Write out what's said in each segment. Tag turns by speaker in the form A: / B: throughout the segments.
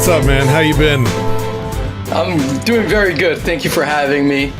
A: What's up, man? How you been?
B: I'm doing very good. Thank you for having me.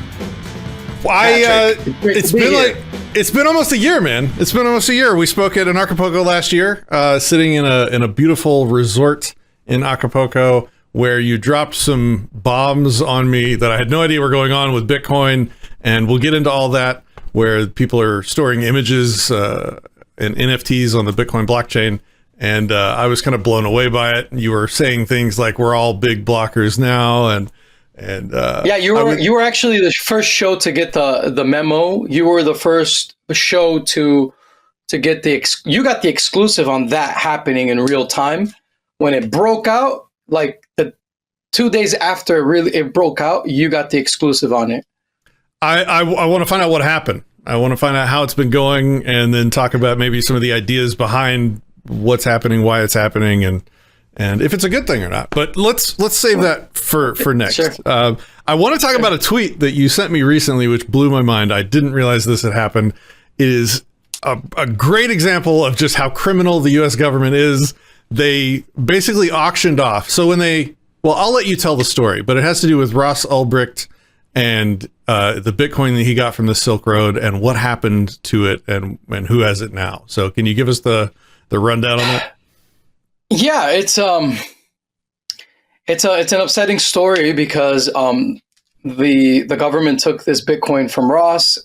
A: It's been almost a year, man. It's been almost a year. We spoke at an Acapulco last year, sitting in a beautiful resort in Acapulco, where you dropped some bombs on me that I had no idea were going on with Bitcoin, and we'll get into all that, where people are storing images and NFTs on the Bitcoin blockchain. And I was kind of blown away by it. You were saying things like we're all big blockers now, and yeah,
B: you were actually the first show to get the memo. You were the first show to get you got the exclusive on that happening in real time when it broke out. Like the 2 days after it broke out, you got the exclusive on it.
A: I want to find out what happened. I want to find out how it's been going, and then talk about maybe some of the ideas behind what's happening, why it's happening, and if it's a good thing or not. But let's save that for next.
B: Sure.
A: I want to talk about a tweet that you sent me recently, which blew my mind. I didn't realize this had happened. It is a great example of just how criminal the U.S. government is. They basically auctioned off. So I'll let you tell the story, but it has to do with Ross Ulbricht and the Bitcoin that he got from the Silk Road, and what happened to it, and who has it now. So can you give us the rundown on that?
B: Yeah, it's an upsetting story because the government took this Bitcoin from Ross,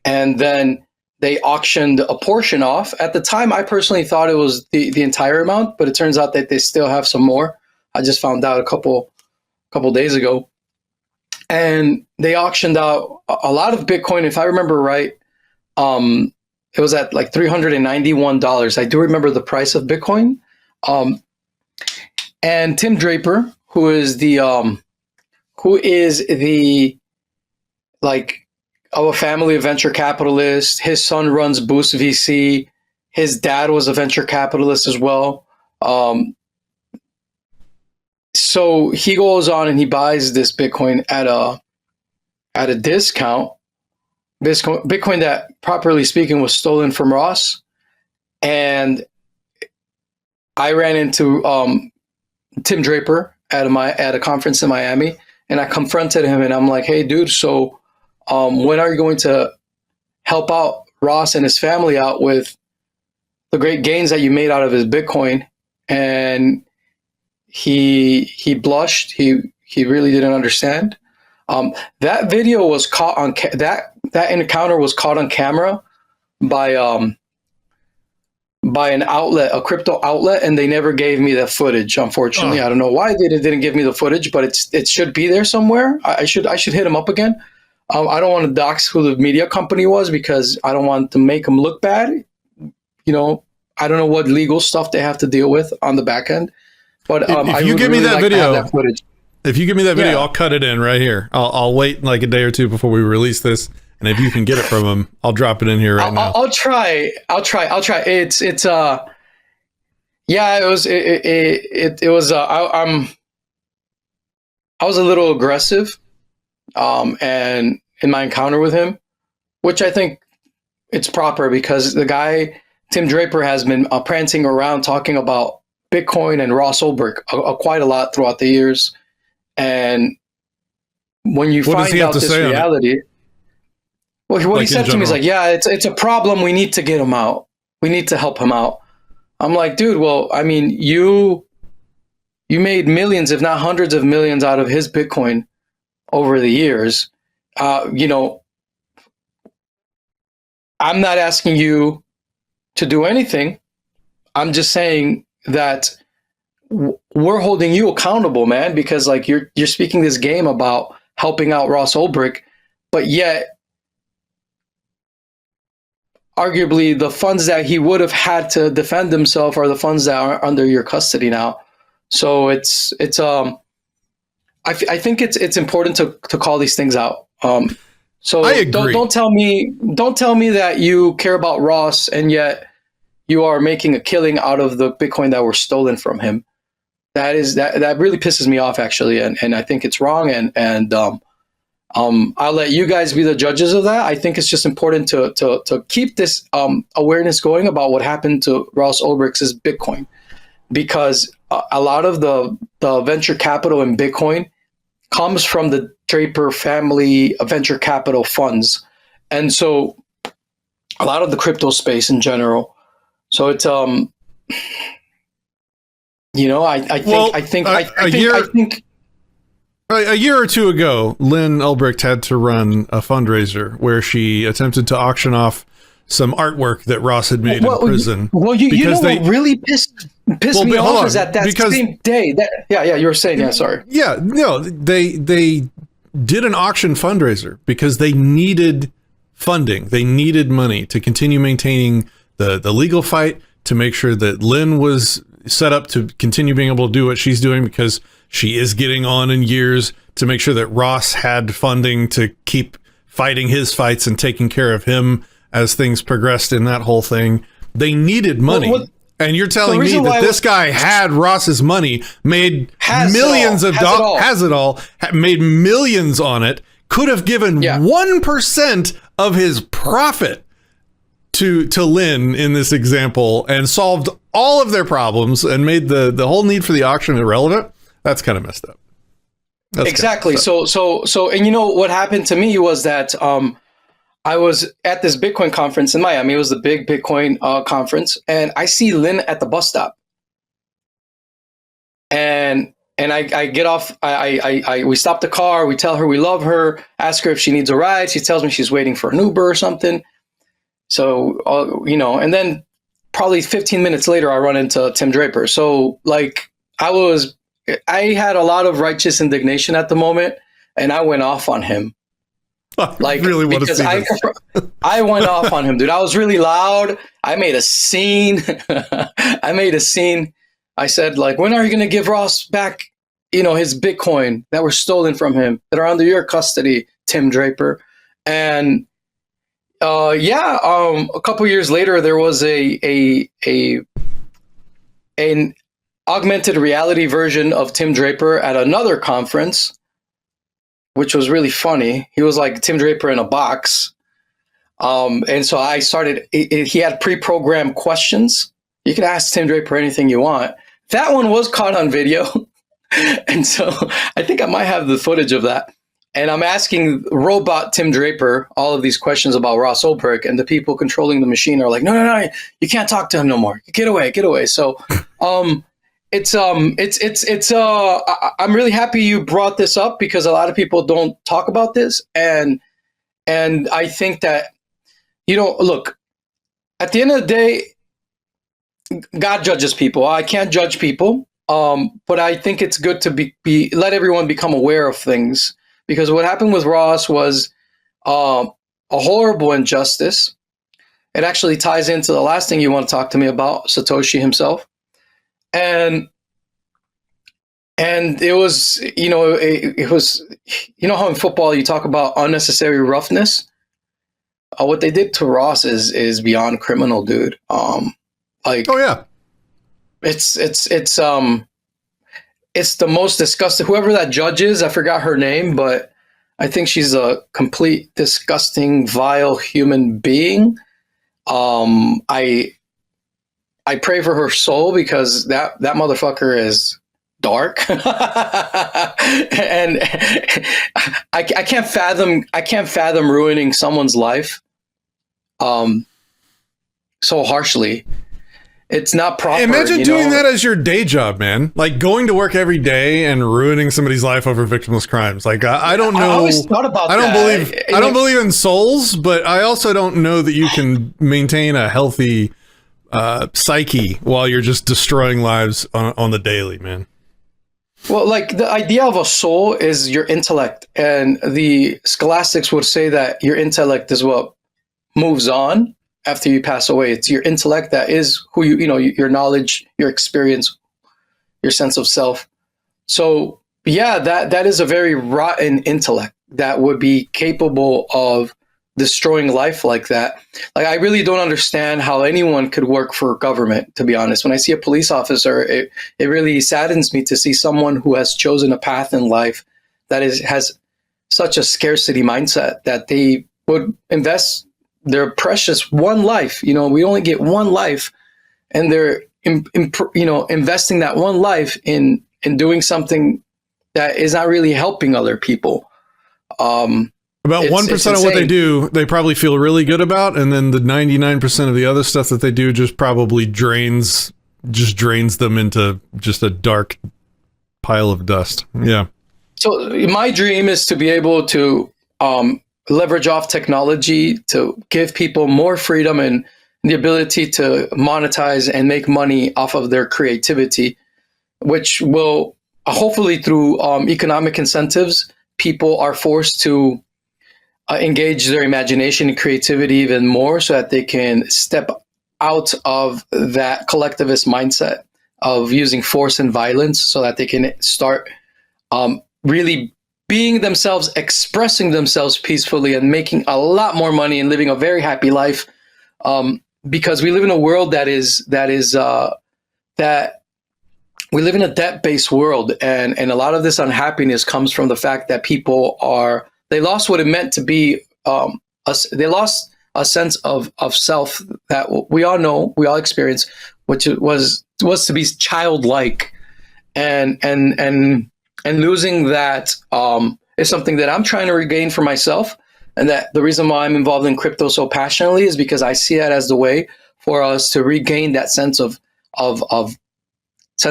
B: and then they auctioned a portion off. At the time, I personally thought it was the entire amount, but it turns out that they still have some more. I just found out a couple days ago, and they auctioned out a lot of Bitcoin. If I remember right, it was at like $391. I do remember the price of Bitcoin. And Tim Draper, who is the like of a family of venture capitalists. His son runs Boost VC. His dad was a venture capitalist as well. So he goes on and he buys this Bitcoin at a discount. Bitcoin that, properly speaking, was stolen from Ross. And I ran into Tim Draper at a conference in Miami, and I confronted him, and I'm like, "Hey, dude, so when are you going to help out Ross and his family out with the great gains that you made out of his Bitcoin?" And he blushed. He really didn't understand. That video was caught on that encounter was caught on camera by an outlet, a crypto outlet, and they never gave me the footage. Unfortunately, I don't know why they didn't give me the footage, but it should be there somewhere. I should hit him up again. I don't want to dox who the media company was, because I don't want to make them look bad. You know, I don't know what legal stuff they have to deal with on the back end. But
A: if you give me that video,
B: that footage.
A: If you give me that video, I'll cut it in right here. I'll wait like a day or two before we release this, and if you can get it from him, I'll drop it in here right now.
B: I'll try. It's yeah. It was. I was a little aggressive, and in my encounter with him, which I think it's proper, because the guy Tim Draper has been prancing around talking about Bitcoin and Ross Ulbricht quite a lot throughout the years. And when you find out this reality, what he said to me is like, yeah, it's a problem. We need to get him out. We need to help him out. I'm like, dude, well, I mean, you made millions, if not hundreds of millions, out of his Bitcoin over the years. You know, I'm not asking you to do anything. I'm just saying that we're holding you accountable, man, because like you're speaking this game about helping out Ross Ulbricht, but yet arguably the funds that he would have had to defend himself are the funds that are under your custody now. So I think it's important to call these things out. So
A: I agree.
B: Don't tell me that you care about Ross and yet you are making a killing out of the Bitcoin that were stolen from him. That really pisses me off, actually, and I think it's wrong. And I'll let you guys be the judges of that. I think it's just important to keep this awareness going about what happened to Ross Ulbricht's Bitcoin, because a lot of the venture capital in Bitcoin comes from the Draper family venture capital funds. And so a lot of the crypto space in general. So it's, you know, I think
A: a year or two ago, Lynn Ulbricht had to run a fundraiser where she attempted to auction off some artwork that Ross had made in prison.
B: Well, you know what really pissed me off is that same day. You were saying, sorry.
A: Yeah, no, they did an auction fundraiser because they needed funding. They needed money to continue maintaining the legal fight, to make sure that Lynn was set up to continue being able to do what she's doing, because she is getting on in years, to make sure that Ross had funding to keep fighting his fights and taking care of him as things progressed in that whole thing. They needed money. And you're telling me that this guy had Ross's money, made millions of dollars, has it all, made millions on it, could have given 1% of his profit to Lynn in this example, and solved all of their problems and made the whole need for the auction irrelevant. That's kind of messed up.
B: Exactly. So, and you know what happened to me was that I was at this Bitcoin conference in Miami. It was the big Bitcoin conference, and I see Lynn at the bus stop. And I get off. We stop the car. We tell her we love her. Ask her if she needs a ride. She tells me she's waiting for an Uber or something. So you know, and then probably 15 minutes later, I run into Tim Draper. So like I had a lot of righteous indignation at the moment, and I went off on him. Like, really want to see this. I went off on him, dude. I was really loud. I made a scene. I said, like, when are you going to give Ross back, you know, his Bitcoin that were stolen from him, that are under your custody, Tim Draper? And a couple years later, there was an augmented reality version of Tim Draper at another conference, which was really funny. He was like Tim Draper in a box. And so I started, he had pre-programmed questions. You can ask Tim Draper anything you want. That one was caught on video. And so I think I might have the footage of that. And I'm asking robot Tim Draper all of these questions about Ross Ulbricht, and the people controlling the machine are like, no, you can't talk to him no more. Get away. So, I'm really happy you brought this up, because a lot of people don't talk about this. And I think that, you know, look, at the end of the day, God judges people. I can't judge people. But I think it's good to let everyone become aware of things, because what happened with Ross was a horrible injustice. It actually ties into the last thing you want to talk to me about, Satoshi himself. And it was, you know, it was, you know how in football you talk about unnecessary roughness? What they did to Ross is beyond criminal, dude. Like, oh yeah, it's the most disgusting. Whoever that judge is, I forgot her name, but I think she's a complete disgusting, vile human being. I pray for her soul, because that motherfucker is dark. And I can't fathom ruining someone's life so harshly. It's not proper.
A: Imagine doing that as your day job, man. Like going to work every day and ruining somebody's life over victimless crimes. Like I don't know. I
B: always thought about that.
A: I don't believe in souls, but I also don't know that you can maintain a healthy psyche while you're just destroying lives on the daily, man.
B: Well, like the idea of a soul is your intellect, and the scholastics would say that your intellect is what moves on after you pass away. It's your intellect that is who you know, your knowledge, your experience, your sense of self. So yeah, that is a very rotten intellect that would be capable of destroying life like that. Like, I really don't understand how anyone could work for government, to be honest. When I see a police officer, it really saddens me to see someone who has chosen a path in life that has such a scarcity mindset that they would invest their precious one life. You know, we only get one life, and they're investing that one life in doing something that is not really helping other people.
A: About 1% of what they do, they probably feel really good about, and then the 99% of the other stuff that they do just probably drains them into just a dark pile of dust. Yeah.
B: So my dream is to be able to leverage off technology to give people more freedom and the ability to monetize and make money off of their creativity, which will hopefully through economic incentives, people are forced to engage their imagination and creativity even more so that they can step out of that collectivist mindset of using force and violence so that they can start really being themselves, expressing themselves peacefully and making a lot more money and living a very happy life. Because we live in a world that we live in a debt-based world, and a lot of this unhappiness comes from the fact that people they lost what it meant to be, they lost a sense of self that we all know, we all experience, which was to be childlike, and losing that is something that I'm trying to regain for myself. And that the reason why I'm involved in crypto so passionately is because I see it as the way for us to regain that sense of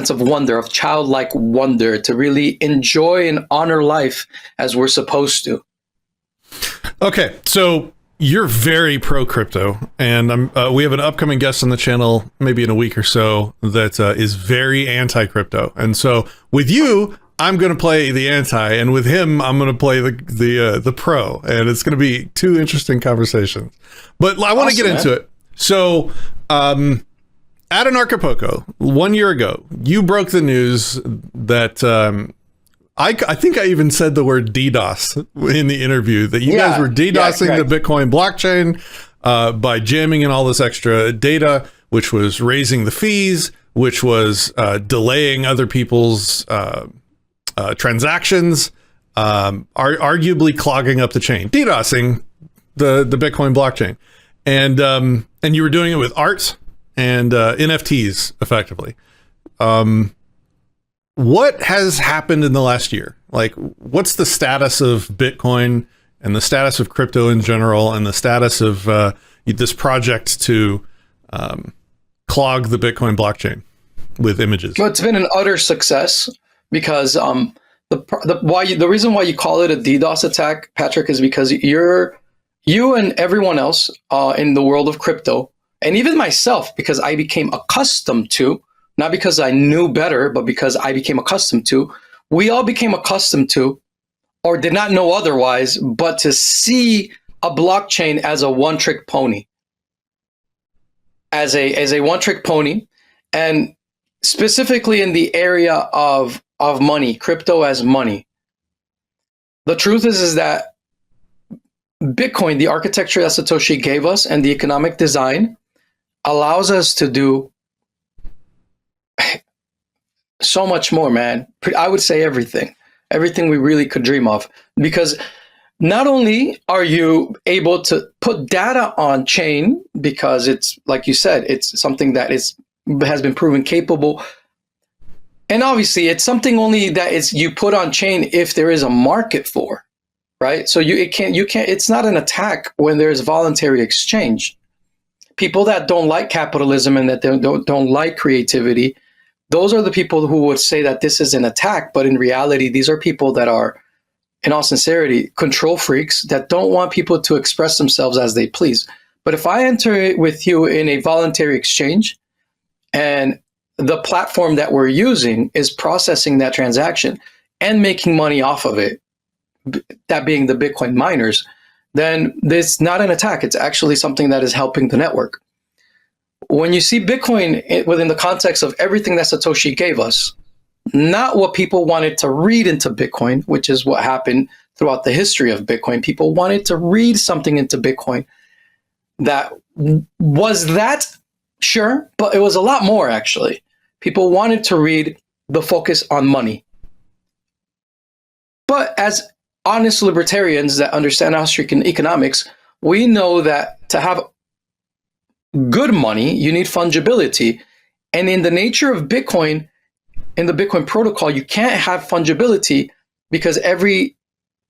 B: wonder, of childlike wonder, to really enjoy and honor life as we're supposed to.
A: Okay, so you're very pro crypto, and we have an upcoming guest on the channel, maybe in a week or so, that is very anti-crypto. And so with you, I'm going to play the anti, and with him, I'm going to play the pro, and it's going to be two interesting conversations. But I want to get into it. So, at Anarchapulco 1 year ago, you broke the news that I think I even said the word DDoS in the interview, that you guys were DDoSing the Bitcoin blockchain by jamming in all this extra data, which was raising the fees, which was delaying other people's transactions, arguably clogging up the chain, DDoSing the Bitcoin blockchain, and you were doing it with art and NFTs effectively. What has happened in the last year? Like, what's the status of Bitcoin and the status of crypto in general, and the status of this project to clog the Bitcoin blockchain with images?
B: Well, it's been an utter success. Because the reason why you call it a DDoS attack, Patrick, is because you and everyone else in the world of crypto, and even myself, because I became accustomed to, not because I knew better, but because I became accustomed to, we all became accustomed to, or did not know otherwise, but to see a blockchain as a one-trick pony, as a one-trick pony, and specifically in the area of money, crypto as money. The truth is that Bitcoin, the architecture that Satoshi gave us and the economic design, allows us to do so much more, man. I would say everything we really could dream of, because not only are you able to put data on chain, because it's, like you said, it's something that has been proven capable. And obviously, it's something only that is you put on chain if there is a market for, right? So you can't. It's not an attack when there's voluntary exchange. People that don't like capitalism and that don't like creativity, those are the people who would say that this is an attack. But in reality, these are people that are, in all sincerity, control freaks that don't want people to express themselves as they please. But if I enter with you in a voluntary exchange, and the platform that we're using is processing that transaction and making money off of it, that being the Bitcoin miners, then it's not an attack. It's actually something that is helping the network. When you see Bitcoin within the context of everything that Satoshi gave us, not what people wanted to read into Bitcoin, which is what happened throughout the history of Bitcoin. People wanted to read something into Bitcoin that was that. Sure, but it was a lot more, actually. People wanted to read the focus on money. But as honest libertarians that understand Austrian economics, we know that to have good money, you need fungibility. And in the nature of Bitcoin, in the Bitcoin protocol, you can't have fungibility because every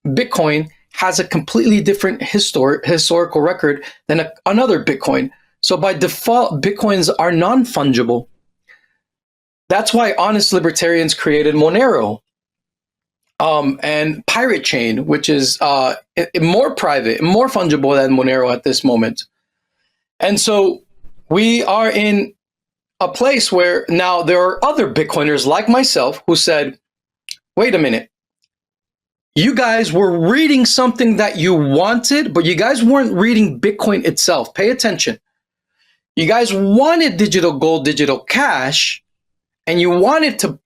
B: Bitcoin has a completely different historical record than another Bitcoin. So by default, Bitcoins are non-fungible. That's why honest libertarians created Monero and Pirate Chain, which is more private, more fungible than Monero at this moment. And so we are in a place where now there are other Bitcoiners like myself who said, wait a minute, you guys were reading something that you wanted, but you guys weren't reading Bitcoin itself. Pay attention. You guys wanted digital gold, digital cash, and you wanted to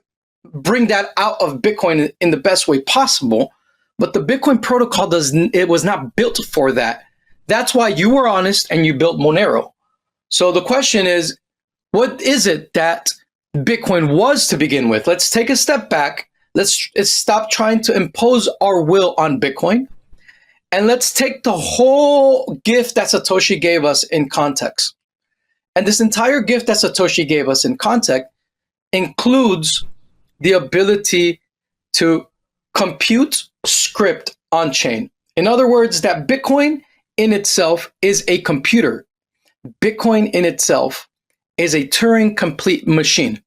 B: bring that out of Bitcoin in the best way possible. But the Bitcoin protocol it was not built for that. That's why you were honest and you built Monero. So the question is, what is it that Bitcoin was to begin with? Let's take a step back. Let's stop trying to impose our will on Bitcoin. And let's take the whole gift that Satoshi gave us in context. And this entire gift that Satoshi gave us in context includes the ability to compute script on chain. In other words, that Bitcoin in itself is a computer. Bitcoin in itself is a Turing complete machine.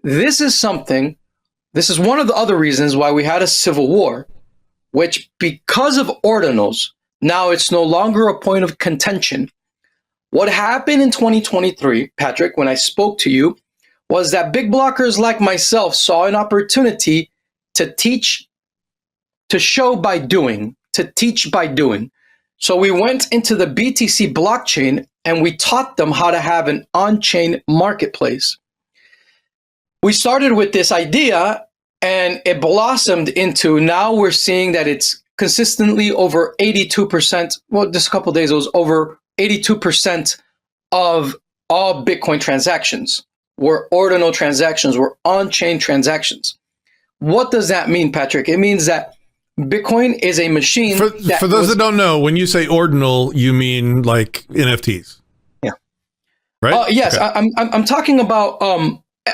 B: This is one of the other reasons why we had a civil war, which because of Ordinals, now it's no longer a point of contention. What happened in 2023, Patrick, when I spoke to you, was that big blockers like myself saw an opportunity to teach, to show by doing, to teach by doing. So we went into the BTC blockchain and we taught them how to have an on-chain marketplace. We started with this idea and it blossomed into, now we're seeing that it's consistently over 82%. Well, just a couple of days, it was over 82% of all Bitcoin transactions were ordinal transactions, were on-chain transactions. What does that mean, Patrick? It means that Bitcoin is a machine.
A: For those that don't know, when you say ordinal, you mean like NFTs.
B: Yeah.
A: Right?
B: Yes, okay. I'm talking about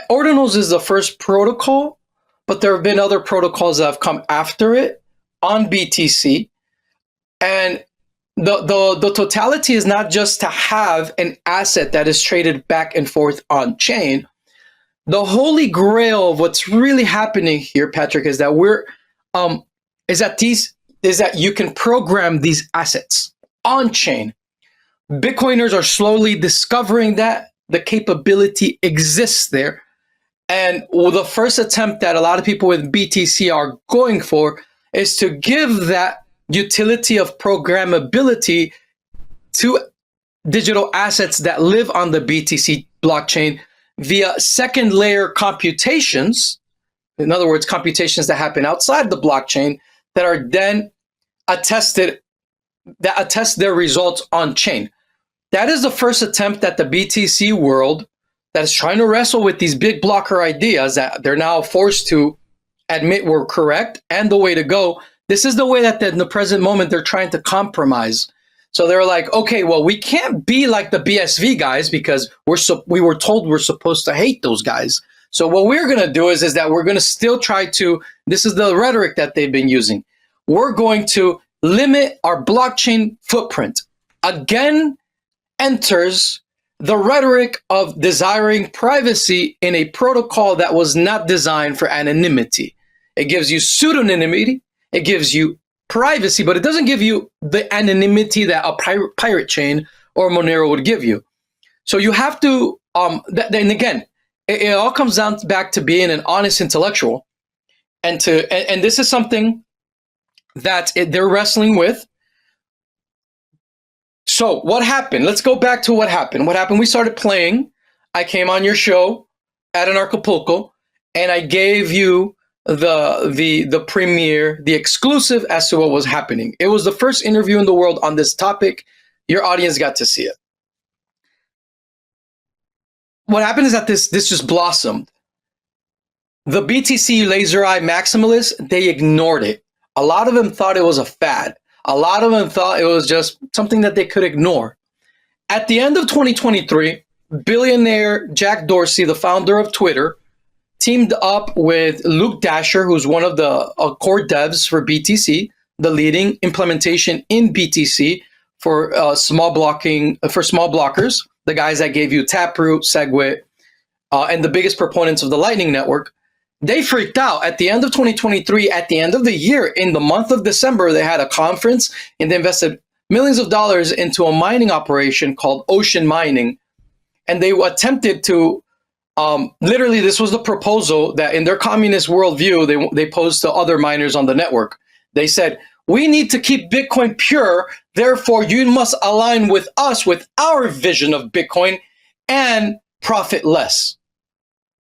B: Ordinals is the first protocol, but there have been other protocols that have come after it on BTC. And the totality is not just to have an asset that is traded back and forth on chain. The holy grail of what's really happening here, Patrick, is that you can program these assets on chain. Bitcoiners are slowly discovering that the capability exists there. And the first attempt that a lot of people with BTC are going for is to give that utility of programmability to digital assets that live on the BTC blockchain via second layer computations. In other words, computations that happen outside the blockchain that are then attest their results on chain. That is the first attempt that the BTC world that is trying to wrestle with these big blocker ideas that they're now forced to admit were correct and the way to go. This is the way that in the present moment they're trying to compromise. So they're like, okay, well, we can't be like the BSV guys because we were told we're supposed to hate those guys. So what we're going to do is that we're going to still try to, this is the rhetoric that they've been using. We're going to limit our blockchain footprint. Again, enters the rhetoric of desiring privacy in a protocol that was not designed for anonymity. It gives you pseudonymity, it gives you privacy, but it doesn't give you the anonymity that a pirate chain or Monero would give you. So you have to, then again, it all comes down back to being an honest intellectual, and this is something that they're wrestling with. So what happened? Let's go back to what happened. What happened? We started playing. I came on your show at an Acapulco, and I gave you the premiere, the exclusive as to what was happening. It was the first interview in the world on this topic. Your audience got to see it. What happened is that this just blossomed. The BTC laser eye maximalists, they ignored it. A lot of them thought it was a fad. A lot of them thought it was just something that they could ignore. At the end of 2023, billionaire Jack Dorsey, the founder of Twitter, teamed up with Luke Dasher, who's one of the core devs for BTC, the leading implementation in BTC for small blockers, the guys that gave you Taproot, SegWit, and the biggest proponents of the Lightning Network. They freaked out at the end of 2023, at the end of the year, in the month of December, they had a conference and they invested millions of dollars into a mining operation called Ocean Mining. And they attempted to, literally, this was the proposal that in their communist worldview, they posed to other miners on the network. They said, we need to keep Bitcoin pure. Therefore, you must align with us, with our vision of Bitcoin, and profit less.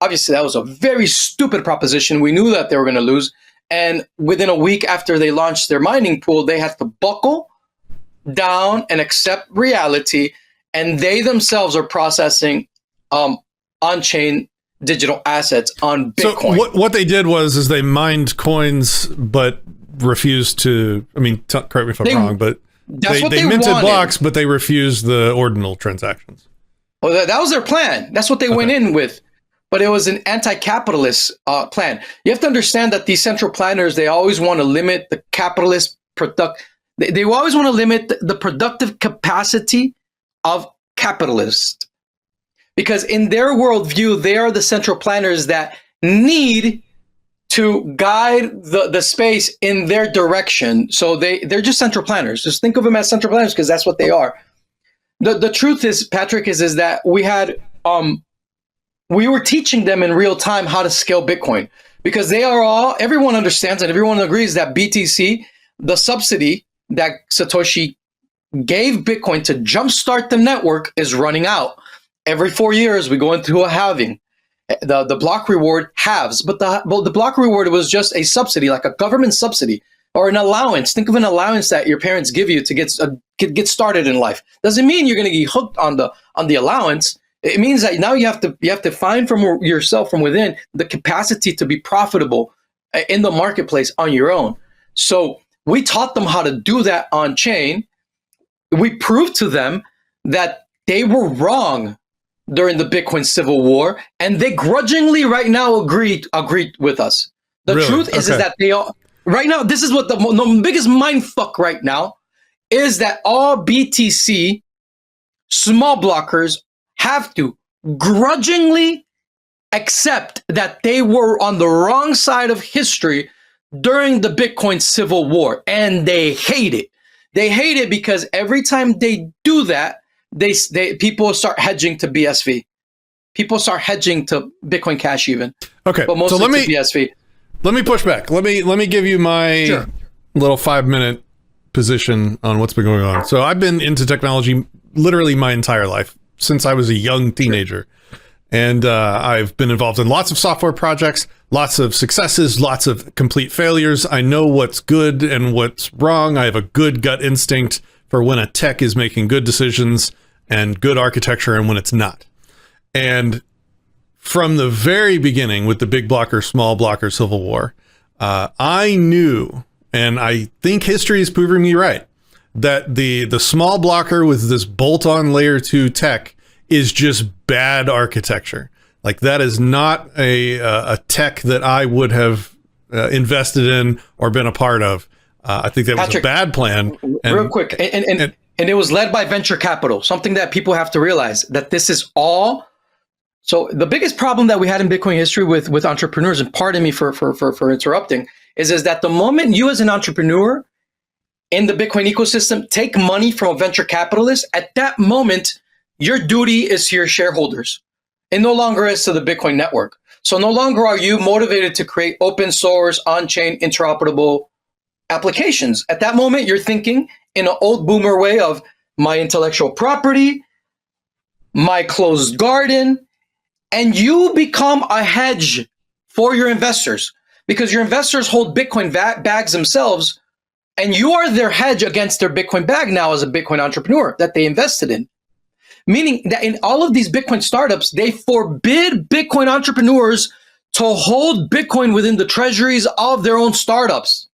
B: Obviously, that was a very stupid proposition. We knew that they were going to lose. And within a week after they launched their mining pool, they had to buckle down and accept reality. And they themselves are processing on-chain digital assets on Bitcoin.
A: So what they did is they mined coins, but refused to, correct me if I'm wrong, but they minted wanted. Blocks, but they refused the ordinal transactions.
B: Well, that was their plan. That's what they went in with. But it was an anti-capitalist plan. You have to understand that these central planners, they always want to limit the capitalist they always want to limit the productive capacity of capitalists. Because in their worldview, they are the central planners that need to guide the space in their direction. So they're just central planners. Just think of them as central planners because that's what they are. The truth is, Patrick, is that we had we were teaching them in real time how to scale Bitcoin because everyone understands and everyone agrees that BTC, the subsidy that Satoshi gave Bitcoin to jumpstart the network, is running out. Every 4 years, we go into a halving. The block reward halves, but the block reward was just a subsidy, like a government subsidy or an allowance. Think of an allowance that your parents give you to get started in life. Doesn't mean you're going to get hooked on the allowance. It means that now you have to find from yourself from within the capacity to be profitable in the marketplace on your own. So we taught them how to do that on chain. We proved to them that they were wrong during the Bitcoin Civil War, and they grudgingly right now agreed with us. The truth is that they all right now. This is what the biggest mind fuck right now is that all BTC small blockers have to grudgingly accept that they were on the wrong side of history during the Bitcoin Civil War, and they hate it. They hate it because every time they do that, people start hedging to BSV. People start hedging to Bitcoin Cash even.
A: Okay,
B: but mostly to BSV.
A: Let me push back. Let me give you my little 5-minute position on what's been going on. So I've been into technology literally my entire life, since I was a young teenager. And I've been involved in lots of software projects, lots of successes, lots of complete failures. I know what's good and what's wrong. I have a good gut instinct for when a tech is making good decisions and good architecture and when it's not. And from the very beginning with the big blocker, small blocker Civil War, I knew, and I think history is proving me right, that the small blocker with this bolt-on layer 2 tech is just bad architecture. Like that is not a tech that I would have invested in or been a part of. I think that was a bad plan.
B: Real quick, and it was led by venture capital. Something that people have to realize that this is all. So the biggest problem that we had in Bitcoin history with entrepreneurs, and pardon me for interrupting, is that the moment you as an entrepreneur in the Bitcoin ecosystem take money from a venture capitalist, at that moment, your duty is to your shareholders. It no longer is to the Bitcoin network. So no longer are you motivated to create open source, on-chain, interoperable applications. At that moment, you're thinking in an old boomer way of my intellectual property, my closed garden, and you become a hedge for your investors because your investors hold Bitcoin bags themselves, and you are their hedge against their Bitcoin bag now as a Bitcoin entrepreneur that they invested in. Meaning that in all of these Bitcoin startups, they forbid Bitcoin entrepreneurs to hold Bitcoin within the treasuries of their own startups.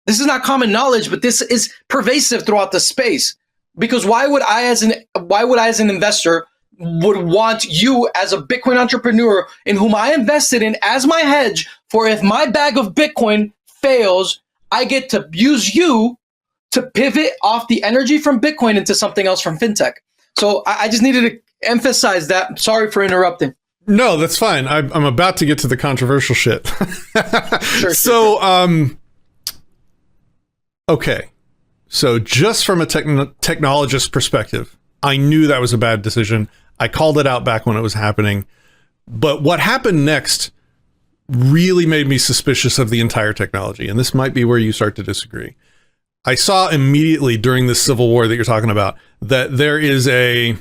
B: This is not common knowledge, but this is pervasive throughout the space. Because why would I as an investor would want you as a Bitcoin entrepreneur in whom I invested in as my hedge for if my bag of Bitcoin fails, I get to use you to pivot off the energy from Bitcoin into something else from fintech. So I just needed to emphasize that. Sorry for interrupting.
A: No, that's fine. I'm about to get to the controversial shit.
B: Sure.
A: Okay. So just from a technologist perspective, I knew that was a bad decision. I called it out back when it was happening. But what happened next really made me suspicious of the entire technology. And this might be where you start to disagree. I saw immediately during this civil war that you're talking about that there is a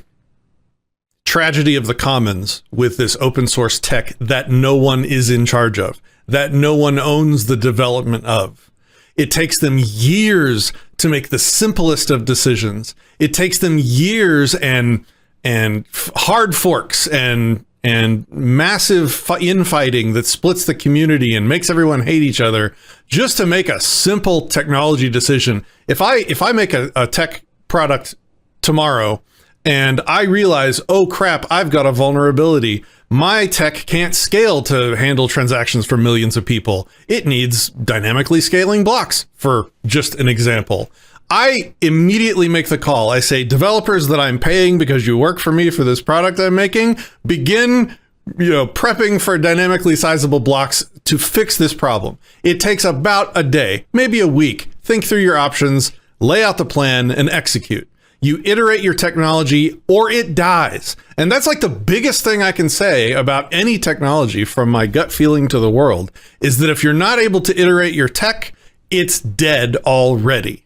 A: tragedy of the commons with this open source tech that no one is in charge of, that no one owns the development of. It takes them years to make the simplest of decisions. It takes them years and hard forks and massive infighting that splits the community and makes everyone hate each other just to make a simple technology decision. If I make a tech product tomorrow and I realize, oh crap, I've got a vulnerability. My tech can't scale to handle transactions for millions of people. It needs dynamically scaling blocks, for just an example. I immediately make the call. I say, developers that I'm paying because you work for me for this product I'm making, begin, prepping for dynamically sizable blocks to fix this problem. It takes about a day, maybe a week. Think through your options, lay out the plan, and execute. You iterate your technology or it dies. And that's like the biggest thing I can say about any technology from my gut feeling to the world is that if you're not able to iterate your tech, it's dead already.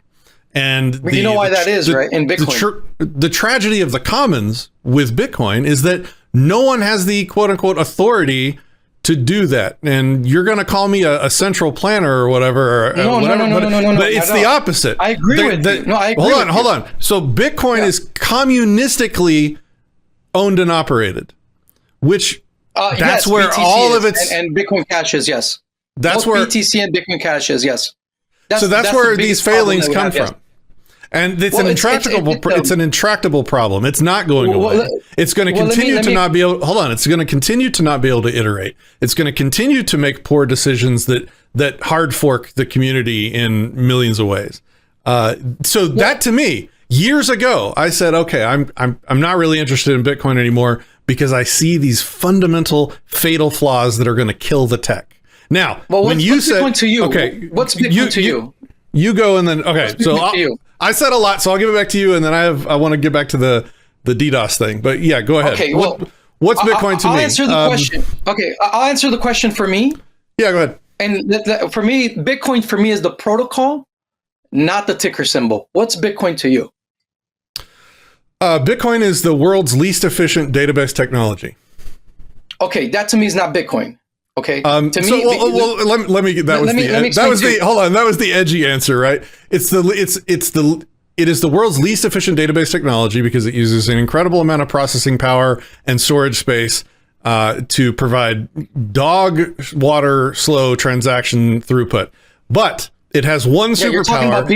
A: And
B: you know why that is, right? In Bitcoin.
A: The tragedy of the commons with Bitcoin is that no one has the quote unquote authority to do that. And you're going to call me a central planner or whatever.
B: No,
A: but it's the opposite.
B: I agree with you. No, I agree.
A: Hold on. So Bitcoin is communistically owned and operated, which that's where BTC all of its
B: and Bitcoin Cash is, yes.
A: That's
B: both
A: where
B: BTC and Bitcoin Cash is, yes.
A: That's where these failings come from. Yes. And it's it's an intractable problem. It's not going away. It's going to continue to not be able. Hold on. It's going to continue to not be able to iterate. It's going to continue to make poor decisions that hard fork the community in millions of ways. That to me, years ago, I said, okay, I'm not really interested in Bitcoin anymore because I see these fundamental fatal flaws that are going to kill the tech. Now, when you said,
B: Bitcoin to you?
A: Okay,
B: what's Bitcoin to you?
A: You go and then I said a lot, so I'll give it back to you, and then I want to get back to the DDoS thing. But yeah, go ahead.
B: Okay, well,
A: what's Bitcoin to me?
B: I'll answer the question. Okay, I'll answer the question for me.
A: Yeah, go ahead.
B: And for me, Bitcoin for me is the protocol, not the ticker symbol. What's Bitcoin to you?
A: Bitcoin is the world's least efficient database technology.
B: Okay, that to me is not Bitcoin. Okay.
A: Let me that was the edgy answer, right? It is the world's least efficient database technology because it uses an incredible amount of processing power and storage space to provide dog water slow transaction throughput. But it has one superpower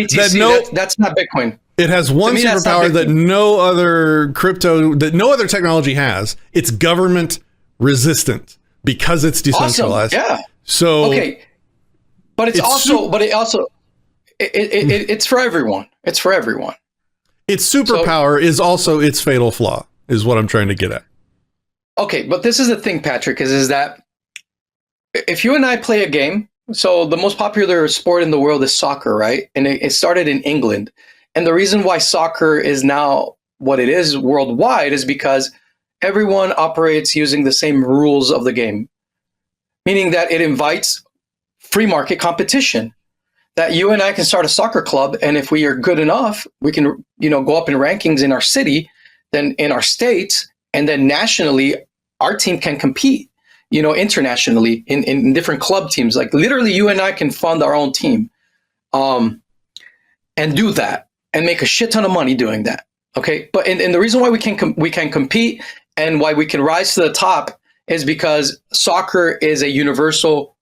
B: that's not Bitcoin.
A: It has one superpower that no other technology has. It's government resistant. Because it's decentralized.
B: Awesome. Yeah.
A: So
B: okay. But it's for everyone. It's for everyone.
A: Its superpower is also its fatal flaw, is what I'm trying to get at.
B: Okay, but this is the thing, Patrick, is that if you and I play a game, so the most popular sport in the world is soccer, right? And it started in England. And the reason why soccer is now what it is worldwide is because everyone operates using the same rules of the game, meaning that it invites free market competition. That you and I can start a soccer club, and if we are good enough, we can, go up in rankings in our city, then in our state, and then nationally, our team can compete, internationally in different club teams. Like literally, you and I can fund our own team, and do that and make a shit ton of money doing that. Okay, but and the reason why we can compete and why we can rise to the top is because soccer is a universal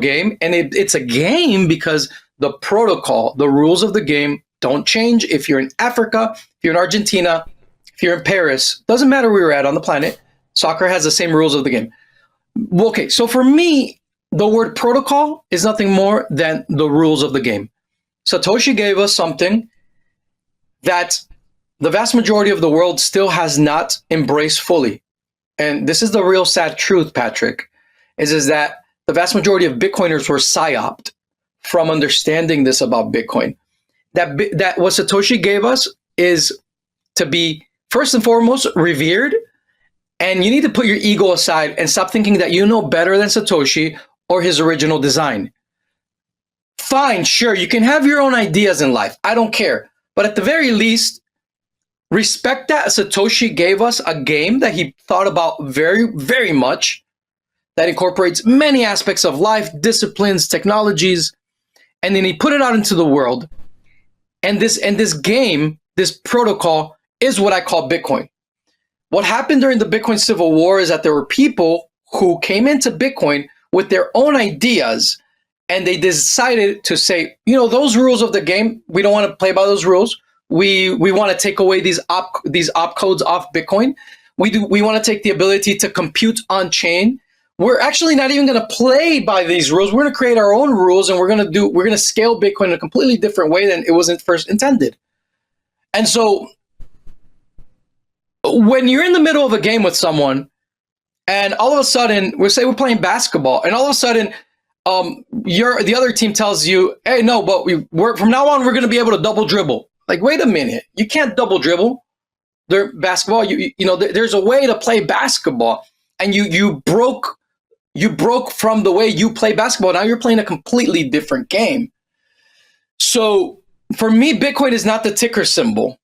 B: game, and it's a game because the protocol, the rules of the game don't change. If you're in Africa, if you're in Argentina, if you're in Paris, doesn't matter where you're at on the planet, soccer has the same rules of the game. Okay, so for me, the word protocol is nothing more than the rules of the game. Satoshi gave us something that the vast majority of the world still has not embraced fully. And this is the real sad truth, Patrick, is that the vast majority of Bitcoiners were psyoped from understanding this about Bitcoin. That what Satoshi gave us is to be, first and foremost, revered. And you need to put your ego aside and stop thinking that you know better than Satoshi or his original design. Fine, sure, you can have your own ideas in life. I don't care. But at the very least, respect that Satoshi gave us a game that he thought about very, very much, that incorporates many aspects of life, disciplines, technologies, and then he put it out into the world. And this game, this protocol, is what I call Bitcoin. What happened during the Bitcoin Civil War is that there were people who came into Bitcoin with their own ideas, and they decided to say, those rules of the game, we don't want to play by those rules. We want to take away these opcodes off Bitcoin. We want to take the ability to compute on chain. We're actually not even going to play by these rules. We're going to create our own rules, and we're going to scale Bitcoin in a completely different way than it was first intended. And so when you're in the middle of a game with someone, and all of a sudden, we're playing basketball, and all of a sudden, the other team tells you, "Hey, no, but from now on, we're going to be able to double dribble." Like, wait a minute, you can't double dribble. Basketball, there's a way to play basketball, and you broke from the way you play basketball. Now you're playing a completely different game. So for me, Bitcoin is not the ticker symbol.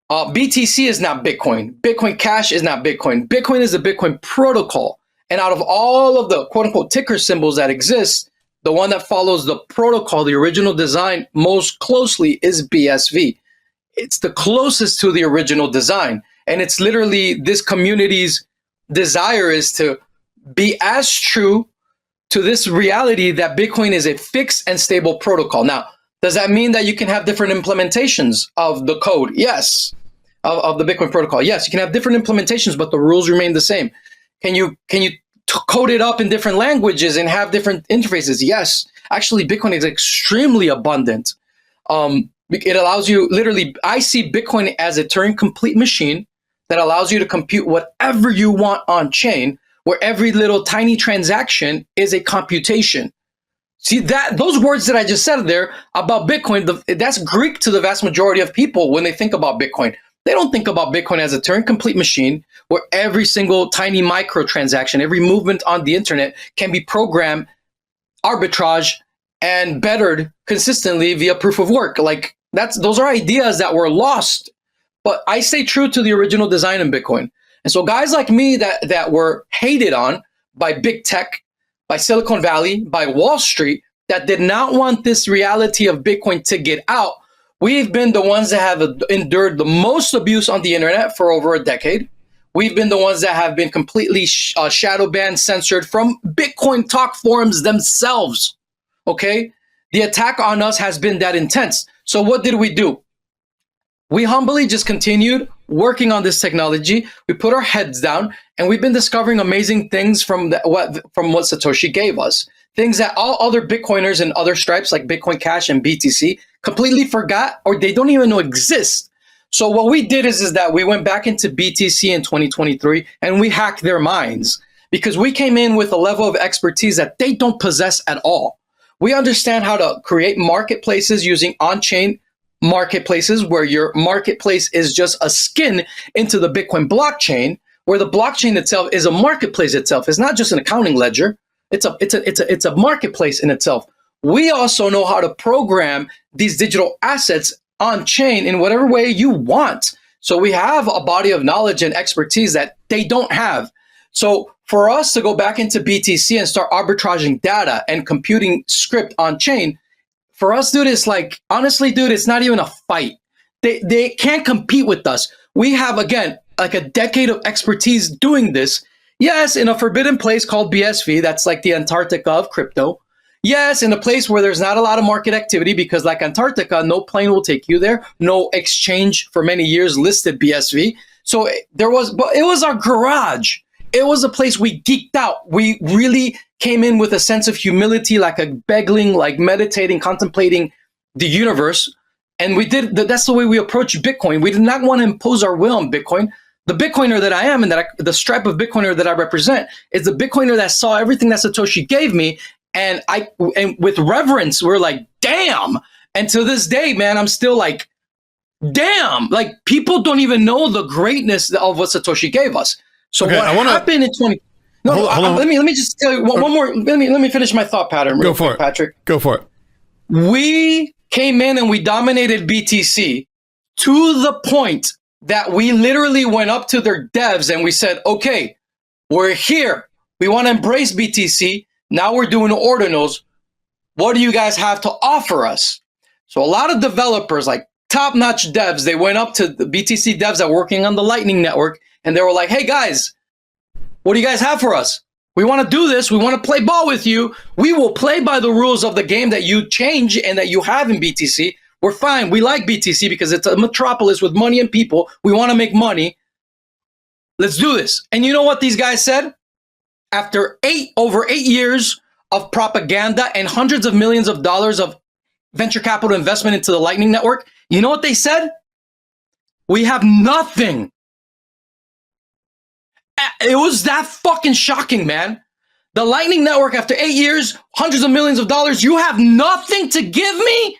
B: BTC is not Bitcoin. Bitcoin Cash is not Bitcoin. Bitcoin is the Bitcoin protocol. And out of all of the quote unquote ticker symbols that exist, the one that follows the protocol, the original design, most closely is BSV. It's the closest to the original design. And it's literally this community's desire is to be as true to this reality that Bitcoin is a fixed and stable protocol. Now, does that mean that you can have different implementations of the code? Yes. Of the Bitcoin protocol? Yes, you can have different implementations, but the rules remain the same. Can you code it up in different languages and have different interfaces? Yes. Actually, Bitcoin is extremely abundant. It allows you, literally, I see Bitcoin as a Turing-complete machine that allows you to compute whatever you want on chain, where every little tiny transaction is a computation. See, those words that I just said there about Bitcoin, that's Greek to the vast majority of people when they think about Bitcoin. They don't think about Bitcoin as a Turing-complete machine where every single tiny microtransaction, every movement on the internet can be programmed, arbitrage, and bettered consistently via proof of work. Like those are ideas that were lost. But I stay true to the original design in Bitcoin. And so guys like me that were hated on by big tech, by Silicon Valley, by Wall Street, that did not want this reality of Bitcoin to get out, we've been the ones that have endured the most abuse on the internet for over a decade. We've been the ones that have been completely shadow banned, censored from Bitcoin talk forums themselves, okay? The attack on us has been that intense. So what did we do? We humbly just continued working on this technology. We put our heads down, and we've been discovering amazing things from what Satoshi gave us. Things that all other Bitcoiners and other stripes like Bitcoin Cash and BTC completely forgot, or they don't even know exist. So what we did is that we went back into BTC in 2023 and we hacked their minds, because we came in with a level of expertise that they don't possess at all. We understand how to create marketplaces using on-chain marketplaces, where your marketplace is just a skin into the Bitcoin blockchain, where the blockchain itself is a marketplace itself. It's not just an accounting ledger. It's a marketplace in itself. We also know how to program these digital assets on chain in whatever way you want. So we have a body of knowledge and expertise that they don't have. So for us to go back into BTC and start arbitraging data and computing script on chain, for us, dude, it's like, honestly, dude, it's not even a fight. They can't compete with us. We have, again, like a decade of expertise doing this. Yes, in a forbidden place called BSV, that's like the Antarctica of crypto. Yes, in a place where there's not a lot of market activity, because like Antarctica, no plane will take you there. No exchange for many years listed BSV. So but it was our garage. It was a place we geeked out. We really came in with a sense of humility, like a begging, like meditating, contemplating the universe. And that's the way we approached Bitcoin. We did not want to impose our will on Bitcoin. The Bitcoiner that I am and the stripe of Bitcoiner that I represent is the Bitcoiner that saw everything that Satoshi gave me. And with reverence, we're like, damn. And to this day, man, I'm still like, damn. Like, people don't even know the greatness of what Satoshi gave us. So okay, what happened in 20... No, let me just tell you one more. Let me finish my thought pattern.
A: Go for it,
B: Patrick.
A: Go for it.
B: We came in and we dominated BTC to the point that we literally went up to their devs and we said, okay, we're here. We want to embrace BTC. Now we're doing Ordinals. What do you guys have to offer us? So a lot of developers, like top-notch devs, they went up to the BTC devs that were working on the Lightning Network and they were like, hey guys, what do you guys have for us? We want to do this. We want to play ball with you. We will play by the rules of the game that you change and that you have in BTC. We're fine. We like BTC because it's a metropolis with money and people. We want to make money. Let's do this. And you know what these guys said? After over 8 years of propaganda and hundreds of millions of dollars of venture capital investment into the Lightning Network, you know what they said? We have nothing. It was that fucking shocking, man. The Lightning Network, after 8 years, hundreds of millions of dollars, you have nothing to give me?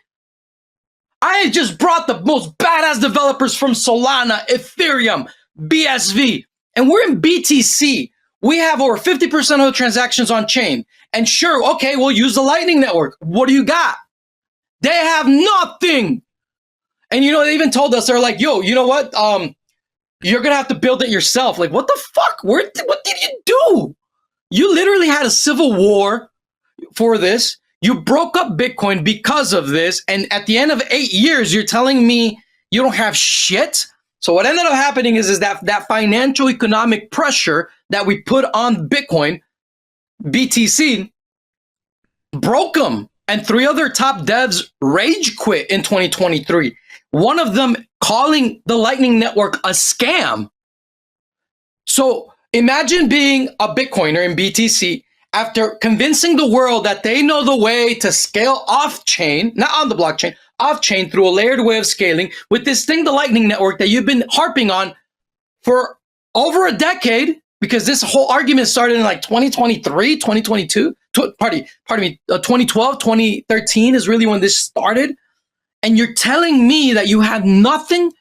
B: I just brought the most badass developers from Solana, Ethereum, BSV, and we're in BTC. We have over 50% of the transactions on chain. And sure, okay, we'll use the Lightning Network. What do you got? They have nothing. And you know, they even told us, they're like, yo, you know what? You're going to have to build it yourself. Like, what the fuck? What did you do? You literally had a civil war for this. You broke up Bitcoin because of this. And at the end of 8 years, you're telling me you don't have shit? So what ended up happening is that financial economic pressure that we put on Bitcoin, BTC, broke them. And 3 other top devs rage quit in 2023. One of them calling the Lightning Network a scam. So imagine being a Bitcoiner in BTC after convincing the world that they know the way to scale off-chain, not on the blockchain, off-chain through a layered way of scaling with this thing, the Lightning Network, that you've been harping on for over a decade, because this whole argument started in like 2023, 2022, 2012, 2013 is really when this started. And you're telling me that you have nothing?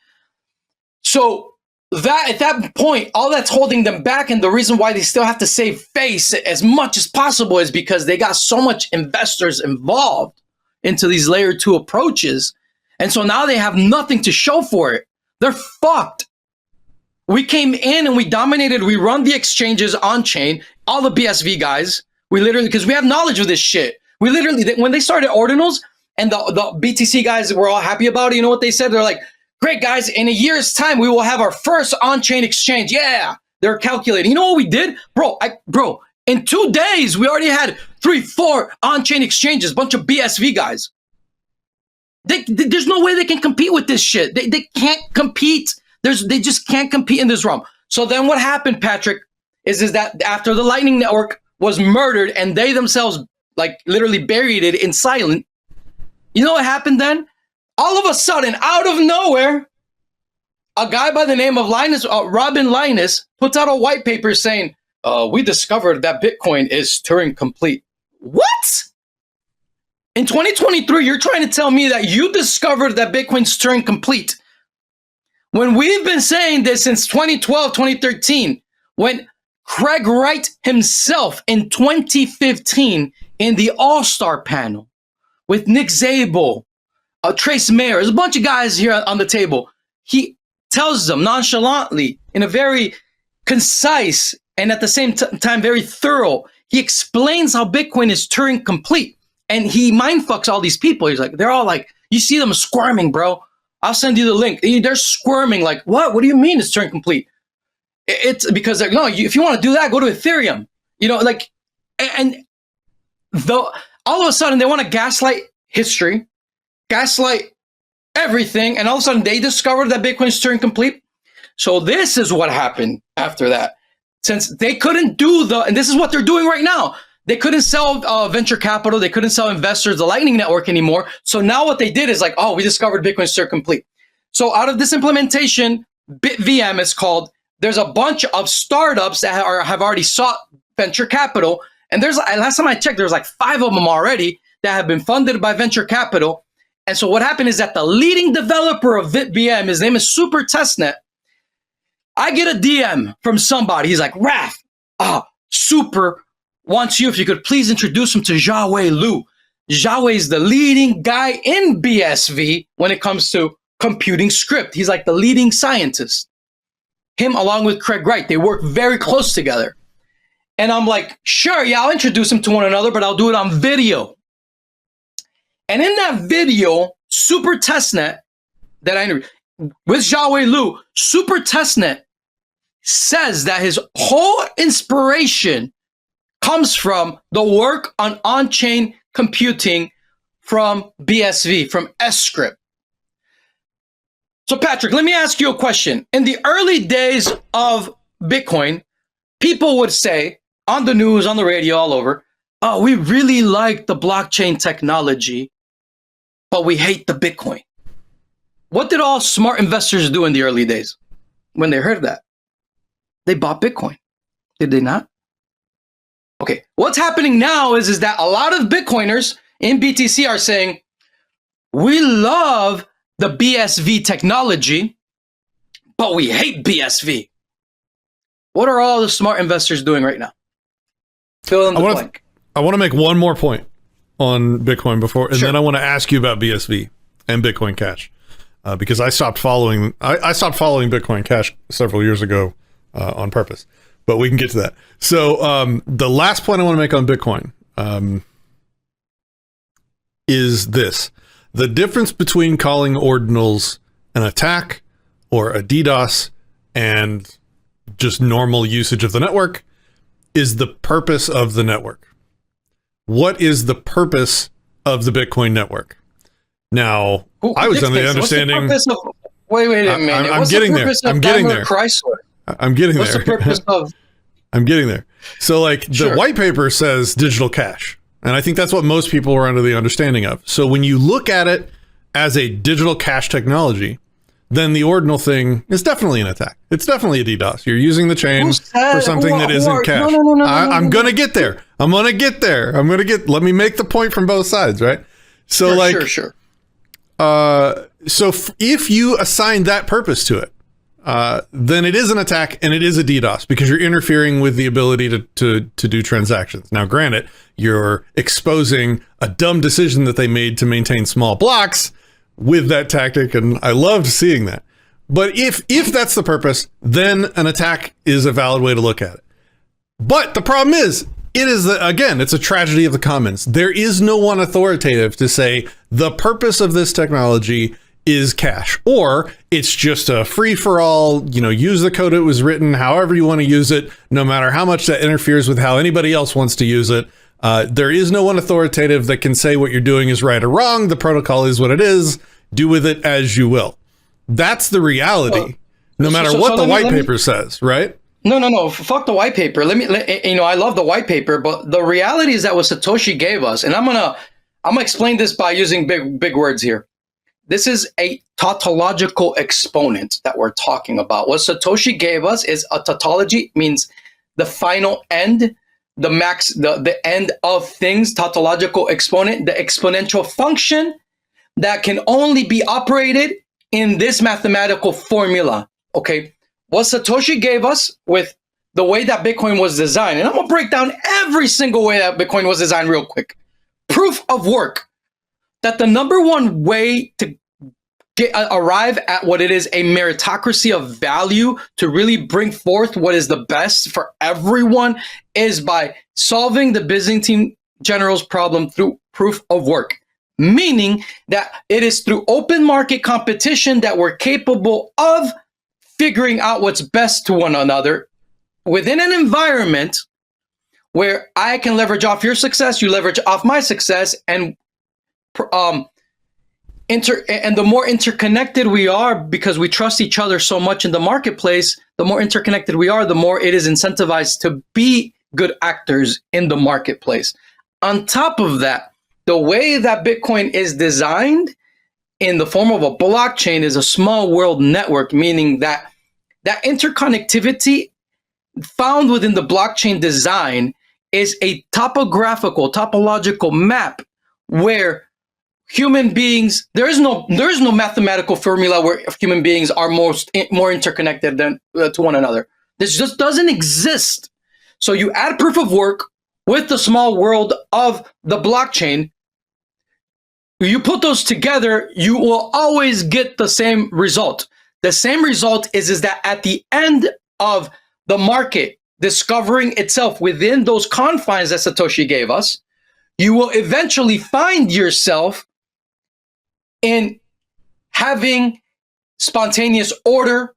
B: So that at that point, all that's holding them back, and the reason why they still have to save face as much as possible, is because they got so much investors involved into these layer 2 approaches. And so now they have nothing to show for it. They're fucked. We came in and we dominated. We run the exchanges on chain, all the BSV guys. We literally, because we have knowledge of this shit. We literally, when they started Ordinals and the BTC guys were all happy about it, you know what they said? They're like, great guys, in a year's time, we will have our first on-chain exchange. Yeah, they're calculating. You know what we did? Bro, in 2 days, we already had 3-4 on-chain exchanges, bunch of BSV guys. There's no way they can compete with this shit. They can't compete. They just can't compete in this realm. So then what happened, Patrick, is that after the Lightning Network was murdered and they themselves like literally buried it in silence, you know what happened then? All of a sudden, out of nowhere, a guy by the name of Robin Linus, puts out a white paper saying, we discovered that Bitcoin is Turing complete. What? In 2023, you're trying to tell me that you discovered that Bitcoin's Turing complete, when we've been saying this since 2012, 2013, when Craig Wright himself in 2015 in the All-Star panel with Nick Zabel, Trace Mayer, there's a bunch of guys here on the table. He tells them nonchalantly, in a very concise and at the same time very thorough, he explains how Bitcoin is Turing complete. And he mindfucks all these people. He's like, they're all like, you see them squirming, bro. I'll send you the link. They're squirming like, what? What do you mean it's Turing complete? It's because they're, no, if you want to do that, go to Ethereum. You know, like, and though all of a sudden they want to gaslight history, gaslight everything, and all of a sudden they discovered that Bitcoin is Turing complete. So this is what happened after that. Since they couldn't do and this is what they're doing right now. They couldn't sell venture capital. They couldn't sell investors the Lightning Network anymore. So now what they did is like, oh, we discovered Bitcoin Cert Complete. So out of this implementation, BitVM is called, there's a bunch of startups that have already sought venture capital. And last time I checked, there's like 5 of them already that have been funded by venture capital. And so what happened is that the leading developer of BitVM, his name is Super Testnet. I get a DM from somebody. He's like, Raph, Super wants you, if you could please introduce him to Jiawei Liu. Jiawei is the leading guy in BSV when it comes to computing script. He's like the leading scientist. Him along with Craig Wright, they work very close together. And I'm like, sure, yeah, I'll introduce them to one another, but I'll do it on video. And in that video, Super Testnet that I interviewed with Jiawei Liu, Super Testnet says that his whole inspiration comes from the work on-chain computing from BSV, from S-Script. So Patrick, let me ask you a question. In the early days of Bitcoin, people would say on the news, on the radio, all over, oh, we really like the blockchain technology, but we hate the Bitcoin. What did all smart investors do in the early days when they heard that? They bought Bitcoin. Did they not? Okay, what's happening now is that a lot of Bitcoiners in BTC are saying, we love the BSV technology, but we hate BSV. What are all the smart investors doing right now? Fill in the blank.
A: I want to make one more point on Bitcoin before, and then I want to ask you about BSV and Bitcoin Cash, because I stopped following Bitcoin Cash several years ago on purpose, but we can get to that. So the last point I want to make on Bitcoin is this. The difference between calling ordinals an attack or a DDoS and just normal usage of the network is the purpose of the network. What is the purpose of the Bitcoin network? Now, I was under the understanding...
B: Wait a minute.
A: I'm getting there. I'm getting there. I'm getting there.
B: What's the purpose of...
A: I'm getting there. So like the white paper says digital cash. And I think that's what most people were under the understanding of. So when you look at it as a digital cash technology, then the ordinal thing is definitely an attack. It's definitely a DDoS. You're using the chain for something that isn't cash. I'm going to get there. Let me make the point from both sides, right? So if you assign that purpose to it, then it is an attack and it is a DDoS because you're interfering with the ability to do transactions. Now, granted, you're exposing a dumb decision that they made to maintain small blocks with that tactic, and I loved seeing that. But if that's the purpose, then an attack is a valid way to look at it. But the problem is, it's a tragedy of the commons. There is no one authoritative to say the purpose of this technology is cash, or it's just a free-for-all, use the code it was written however you want to use it, no matter how much that interferes with how anybody else wants to use it. There is no one authoritative that can say what you're doing is right or wrong. The protocol is what it is. Do with it as you will. That's the reality, no matter what the white paper says, right?
B: No. Fuck the white paper. I love the white paper, but the reality is that what Satoshi gave us, and I'm gonna explain this by using big words here. This is a tautological exponent that we're talking about. What Satoshi gave us is a tautology, means the final end, the end of things, tautological exponent, the exponential function that can only be operated in this mathematical formula. Okay. What Satoshi gave us with the way that Bitcoin was designed, and I'm going to break down every single way that Bitcoin was designed real quick. Proof of work. That the number one way to arrive at what it is a meritocracy of value, to really bring forth what is the best for everyone, is by solving the Byzantine general's problem through proof of work. Meaning that it is through open market competition that we're capable of figuring out what's best to one another within an environment where I can leverage off your success, you leverage off my success, and and the more interconnected we are, because we trust each other so much in the marketplace, the more interconnected we are, the more it is incentivized to be good actors in the marketplace. On top of that, the way that Bitcoin is designed in the form of a blockchain is a small world network, meaning that interconnectivity found within the blockchain design is a topological map where human beings, there is no mathematical formula where human beings are more interconnected than to one another. This just doesn't exist. So you add proof of work with the small world of the blockchain, you put those together, you will always get the same result. The same result is that at the end of the market discovering itself within those confines that Satoshi gave us, you will eventually find yourself in having spontaneous order,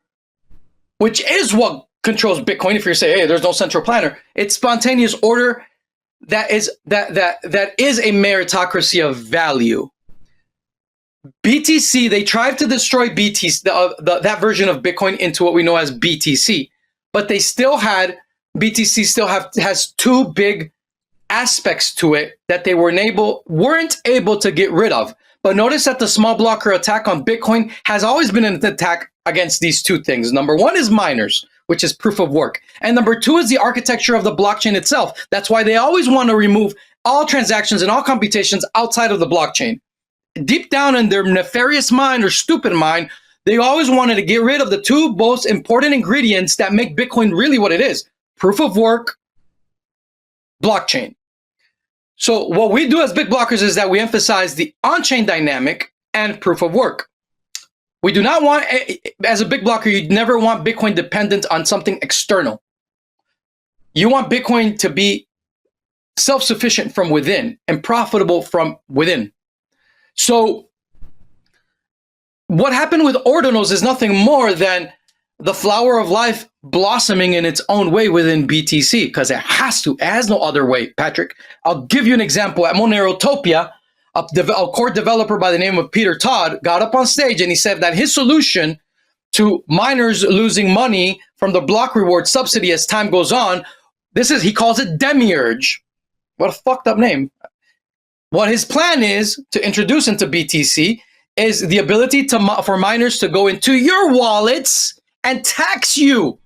B: which is what controls Bitcoin. If you say, hey, there's no central planner, it's spontaneous order that is a meritocracy of value. BTC, they tried to destroy BTC, that version of Bitcoin, into what we know as BTC, but they still had, BTC still has two big aspects to it that they weren't able to get rid of. But notice that the small blocker attack on Bitcoin has always been an attack against these two things. Number one is miners, which is proof of work. And number two is the architecture of the blockchain itself. That's why they always want to remove all transactions and all computations outside of the blockchain. Deep down in their nefarious mind or stupid mind, they always wanted to get rid of the two most important ingredients that make Bitcoin really what it is: proof of work, blockchain. So what we do as big blockers is that we emphasize the on-chain dynamic and proof of work. We do not want, as a big blocker, you never want Bitcoin dependent on something external. You want Bitcoin to be self-sufficient from within and profitable from within. So what happened with Ordinals is nothing more than the flower of life blossoming in its own way within BTC, because it has to. It has no other way, Patrick. I'll give you an example. At Monerotopia, a core developer by the name of Peter Todd got up on stage and he said that his solution to miners losing money from the block reward subsidy as time goes on, he calls it Demiurge. What a fucked up name. What his plan is to introduce into BTC is the ability for miners to go into your wallets and tax you.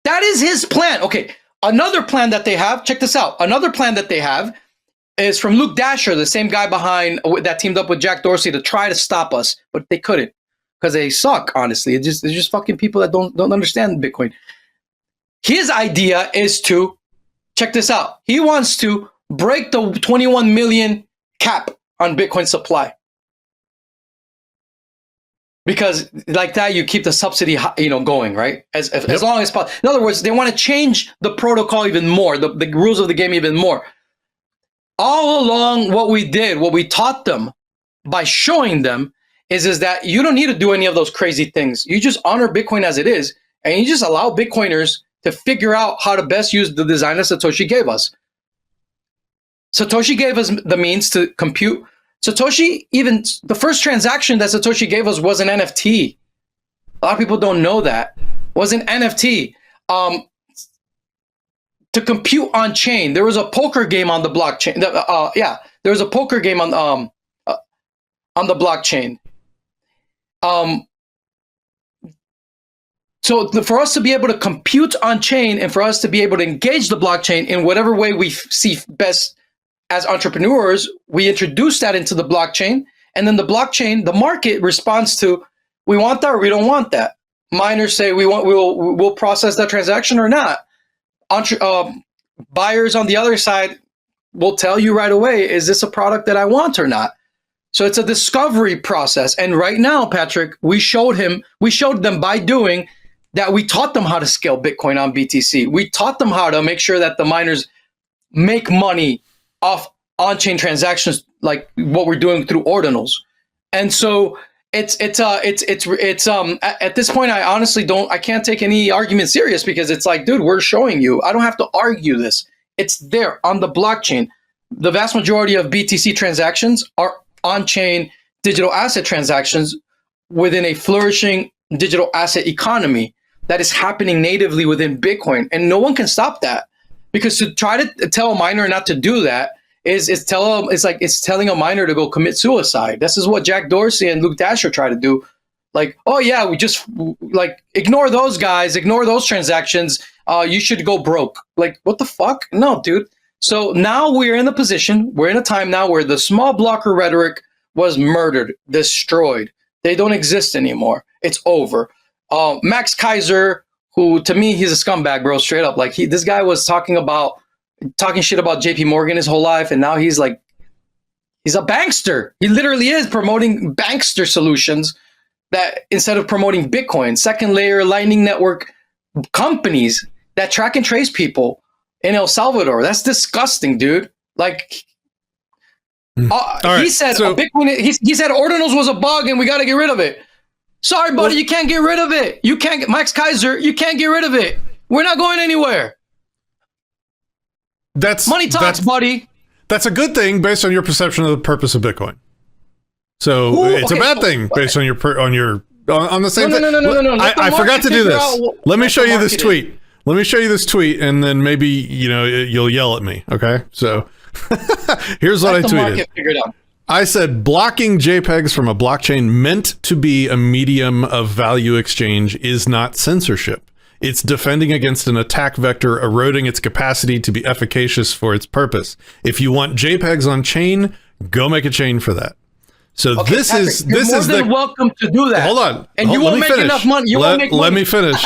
B: That is his plan. Okay, another plan that they have, check this out. Another plan that they have is from Luke Dasher, the same guy that teamed up with Jack Dorsey to try to stop us, but they couldn't because they suck, honestly. They're just fucking people that don't understand Bitcoin. His idea is to, check this out, he wants to break the 21 million cap on Bitcoin supply. Because like that, you keep the subsidy, going, right? As long as possible. In other words, they want to change the protocol even more, the rules of the game even more. All along, what we taught them by showing them is that you don't need to do any of those crazy things. You just honor Bitcoin as it is, and you just allow Bitcoiners to figure out how to best use the design that Satoshi gave us. Satoshi gave us the means to compute. Even the first transaction that Satoshi gave us was an NFT. A lot of people don't know that. Was an NFT. To compute on chain, there was a poker game on the blockchain. There was a poker game on the blockchain. So for us to be able to compute on chain and for us to be able to engage the blockchain in whatever way we see best as entrepreneurs, we introduce that into the blockchain, and then the blockchain, the market responds to, we want that or we don't want that. Miners say we'll process that transaction or not. Buyers on the other side will tell you right away, is this a product that I want or not? So it's a discovery process. And right now, Patrick, we showed them by doing that. We taught them how to scale Bitcoin on BTC. We taught them how to make sure that the miners make money off on-chain transactions, like what we're doing through Ordinals. And so it's at this point, I honestly can't take any argument serious, because it's like, dude, we're showing you. I don't have to argue this. It's there on the blockchain. the vast majority of BTC transactions are on-chain digital asset transactions within a flourishing digital asset economy that is happening natively within Bitcoin. And no one can stop that, because to try to tell a miner not to do that is telling a miner to go commit suicide. This is what Jack Dorsey and Luke Dasher try to do. Like, oh yeah, we just like ignore those guys, ignore those transactions. You should go broke. Like, what the fuck? No, dude. So now we're in a time now where the small blocker rhetoric was murdered, destroyed. They don't exist anymore. It's over. Max Kaiser, who to me, he's a scumbag, bro, straight up. Like this guy was talking shit about JP Morgan his whole life. And now he's a bankster. He literally is promoting bankster solutions that instead of promoting Bitcoin, second layer Lightning Network companies that track and trace people in El Salvador. That's disgusting, dude. Like,
A: right,
B: he said Bitcoin. He said Ordinals was a bug and we got to get rid of it. Sorry, buddy, you can't get rid of it. You can't, Max Kaiser. You can't get rid of it. We're not going anywhere. Money talks, buddy.
A: That's a good thing based on your perception of the purpose of Bitcoin. So it's a bad thing based on on the same thing. No. I forgot to do this. Let me show you this tweet. Let me show you this tweet, and then maybe you'll yell at me. Okay, so here's what I tweeted. I said blocking JPEGs from a blockchain meant to be a medium of value exchange is not censorship. It's defending against an attack vector, eroding its capacity to be efficacious for its purpose. If you want JPEGs on chain, go make a chain for that. So okay, this Patrick, is
B: welcome to do that.
A: Hold on,
B: and you won't make enough money. You won't make money.
A: Let me finish.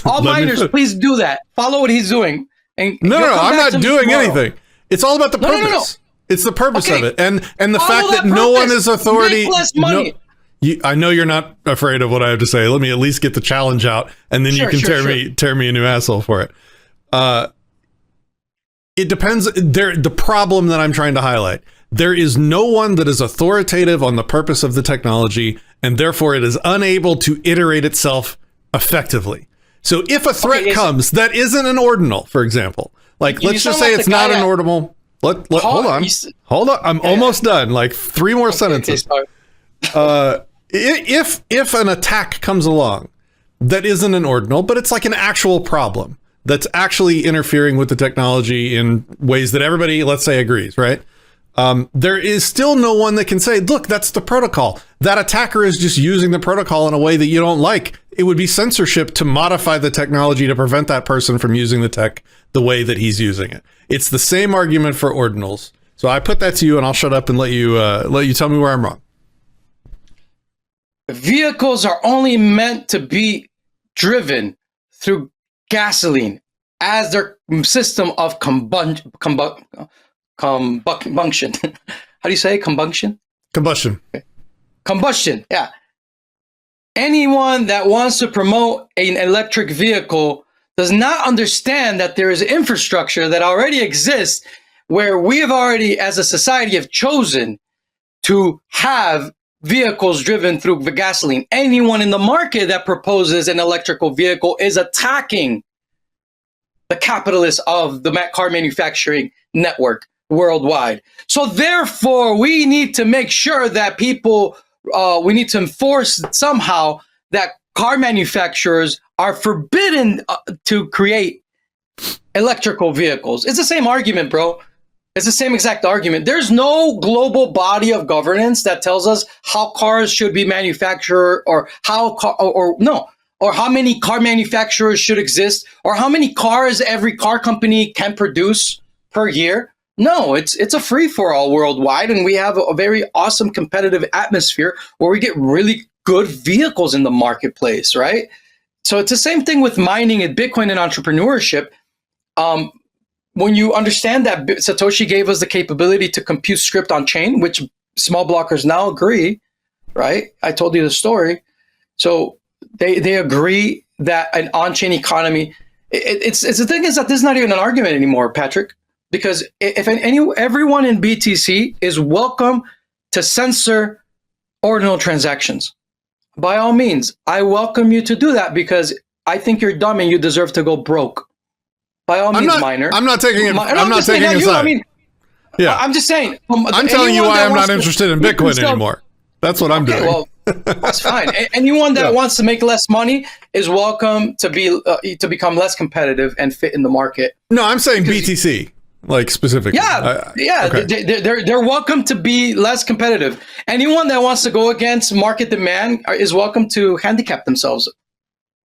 B: All miners, please do that. Follow what he's doing. And
A: no, I'm not doing anything. It's all about the purpose. No. It's the purpose of it, and the fact that no one is authority.
B: Make less money.
A: I know you're not afraid of what I have to say. Let me at least get the challenge out, and then you can tear me a new asshole for it. It depends. The problem that I'm trying to highlight. There is no one that is authoritative on the purpose of the technology, and therefore it is unable to iterate itself effectively. So if a threat comes that isn't an ordinal, for example, like let's just say it's not an ordinal. Hold on. I'm almost done. Like 3 more sentences. If an attack comes along that isn't an ordinal, but it's like an actual problem that's actually interfering with the technology in ways that everybody, let's say, agrees, right? There is still no one that can say, look, that's the protocol. That attacker is just using the protocol in a way that you don't like. It would be censorship to modify the technology to prevent that person from using the tech the way that he's using it. It's the same argument for ordinals. So I put that to you, and I'll shut up and let you tell me where I'm wrong.
B: Vehicles are only meant to be driven through gasoline as their system of combustion. How do you say combustion?
A: Combustion.
B: Okay. Combustion, yeah. Anyone that wants to promote an electric vehicle does not understand that there is infrastructure that already exists where we have already, as a society, have chosen to have vehicles driven through the gasoline. Anyone in the market that proposes an electrical vehicle is attacking the capitalists of the car manufacturing network worldwide. So therefore, we need to make sure that we need to enforce somehow that car manufacturers are forbidden to create electrical vehicles. It's the same argument, bro. It's the same exact argument. There's no global body of governance that tells us how cars should be manufactured or how many car manufacturers should exist or how many cars every car company can produce per year. No, it's a free-for-all worldwide, and we have a very awesome competitive atmosphere where we get really good vehicles in the marketplace, right? So it's the same thing with mining and Bitcoin and entrepreneurship. When you understand that Satoshi gave us the capability to compute script on chain, which small blockers now agree, right? I told you the story. So they agree that an on-chain economy, it's the thing is that this is not even an argument anymore, Patrick. Because if everyone in BTC is welcome to censor ordinal transactions, by all means, I welcome you to do that because I think you're dumb and you deserve to go broke. By all means, miner.
A: I'm not taking it. I'm not taking a side. Yeah.
B: I'm just saying.
A: I'm telling you why I'm not interested in Bitcoin
B: sell,
A: anymore. That's what I'm doing.
B: Well, that's fine. Anyone that wants to make less money is welcome to become less competitive and fit in the market.
A: No, I'm saying BTC, like specifically.
B: Okay. They're welcome to be less competitive. Anyone that wants to go against market demand is welcome to handicap themselves.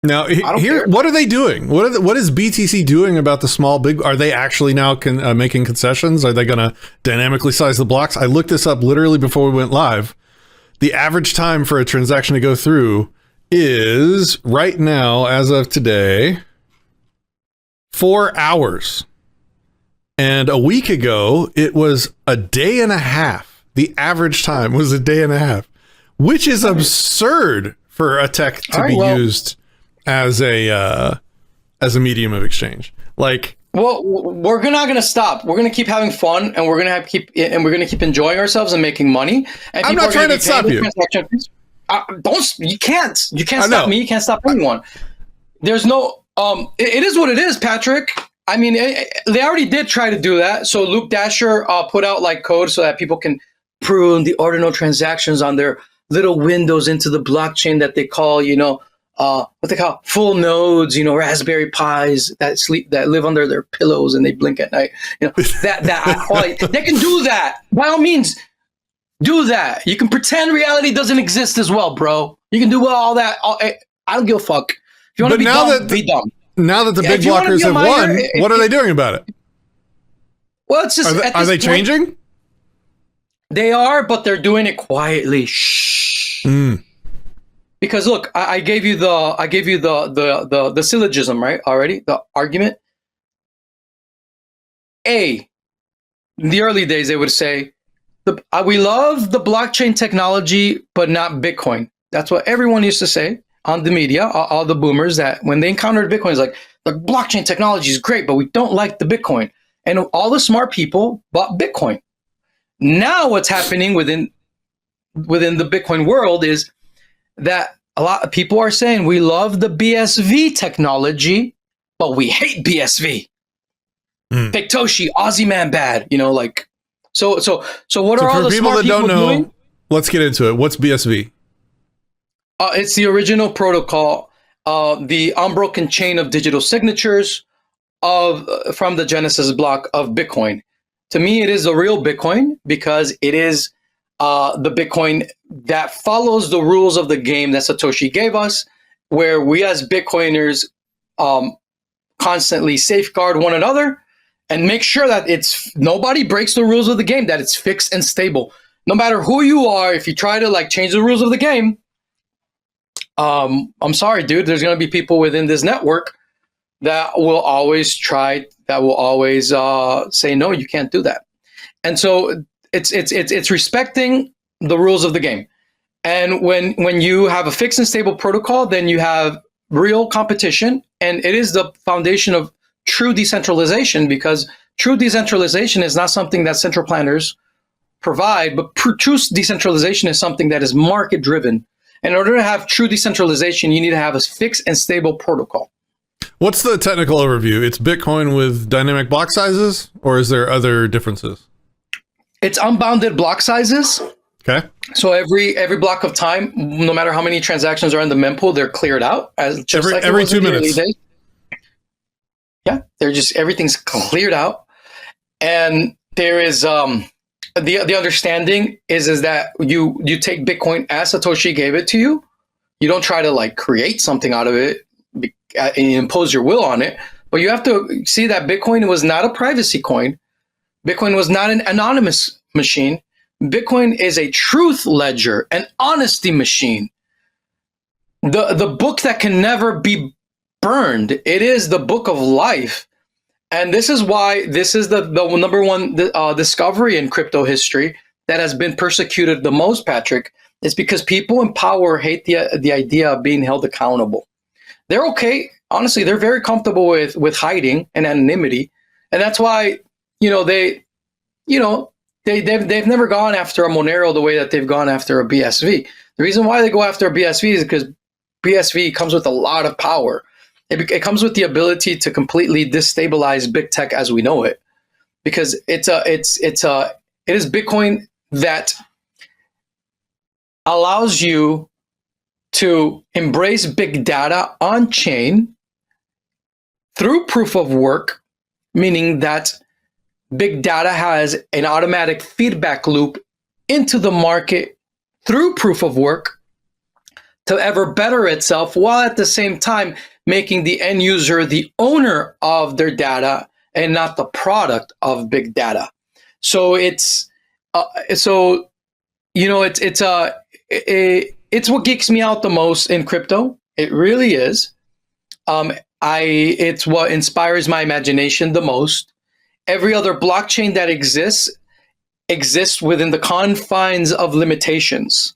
A: Now, here, what are they doing? What is BTC doing about the small big? Are they actually now making concessions? Are they going to dynamically size the blocks? I looked this up literally before we went live. The average time for a transaction to go through is right now, as of today, 4 hours. And a week ago, it was a day and a half. The average time was a day and a half, which is absurd for a tech to be used as a medium of exchange. Like,
B: well, we're not going to stop. We're going to keep having fun, and we're going to keep enjoying ourselves and making money. And
A: I'm not trying to stop you.
B: You can't stop me. You can't stop anyone. There's no. It is what it is, Patrick. I mean, they already did try to do that. So Luke Dasher put out like code so that people can prune the ordinal transactions on their little windows into the blockchain that they call, what they call full nodes, Raspberry Pis that live under their pillows and they blink at night. They can do that. By all means, do that. You can pretend reality doesn't exist as well, bro. You can do all that. I don't give a fuck. If you want to be dumb, be dumb.
A: Now that the big blockers have won, what are they doing about it?
B: Well, it's just
A: are they changing?
B: They are, but they're doing it quietly. Shh. Because look, I gave you the syllogism, right? Already, the argument. In the early days, they would say, we love the blockchain technology, but not Bitcoin. That's what everyone used to say on the media, all the boomers, that when they encountered Bitcoin, it's like, the blockchain technology is great, but we don't like the Bitcoin. And all the smart people bought Bitcoin. Now what's happening within the Bitcoin world is that a lot of people are saying we love the BSV technology, but we hate BSV. Big Toshi, Aussie man bad, so what are all the
A: people
B: smart
A: that
B: people
A: don't know
B: doing?
A: Let's get into it. What's BSV?
B: It's the original protocol, the unbroken chain of digital signatures from the Genesis block of Bitcoin. To me, it is the real Bitcoin because it is the Bitcoin that follows the rules of the game that Satoshi gave us, where we as Bitcoiners constantly safeguard one another and make sure that nobody breaks the rules of the game, that it's fixed and stable. No matter who you are, if you try to change the rules of the game, I'm sorry, dude, there's going to be people within this network that will always say, no, you can't do that. And so it's respecting the rules of the game. And when you have a fixed and stable protocol, then you have real competition. And it is the foundation of true decentralization, because true decentralization is not something that central planners provide, but true decentralization is something that is market driven. In order to have true decentralization, you need to have a fixed and stable protocol.
A: What's the technical overview? It's Bitcoin with dynamic block sizes, or is there other differences?
B: It's unbounded block sizes.
A: Okay.
B: So every block of time, no matter how many transactions are in the mempool, they're cleared out
A: every 2 minutes.
B: Yeah, everything's cleared out, and there is the understanding is that you take Bitcoin as Satoshi gave it to you. You don't try to create something out of it and impose your will on it, but you have to see that Bitcoin was not a privacy coin. Bitcoin was not an anonymous machine. Bitcoin is a truth ledger, an honesty machine. The book that can never be burned. It is the book of life. And this is why this is the number one discovery in crypto history that has been persecuted the most, Patrick. It's because people in power hate the idea of being held accountable. They're okay. Honestly, they're very comfortable with hiding and anonymity. And that's why, they've never gone after a Monero the way that they've gone after a BSV. The reason why they go after a BSV is because BSV comes with a lot of power. It comes with the ability to completely destabilize big tech as we know it. because it is Bitcoin that allows you to embrace big data on chain through proof of work, meaning that big data has an automatic feedback loop into the market through proof of work to ever better itself, while at the same time making the end user the owner of their data and not the product of big data. So it's it's what geeks me out the most in crypto. It really is. It's what inspires my imagination the most. Every other blockchain that exists within the confines of limitations.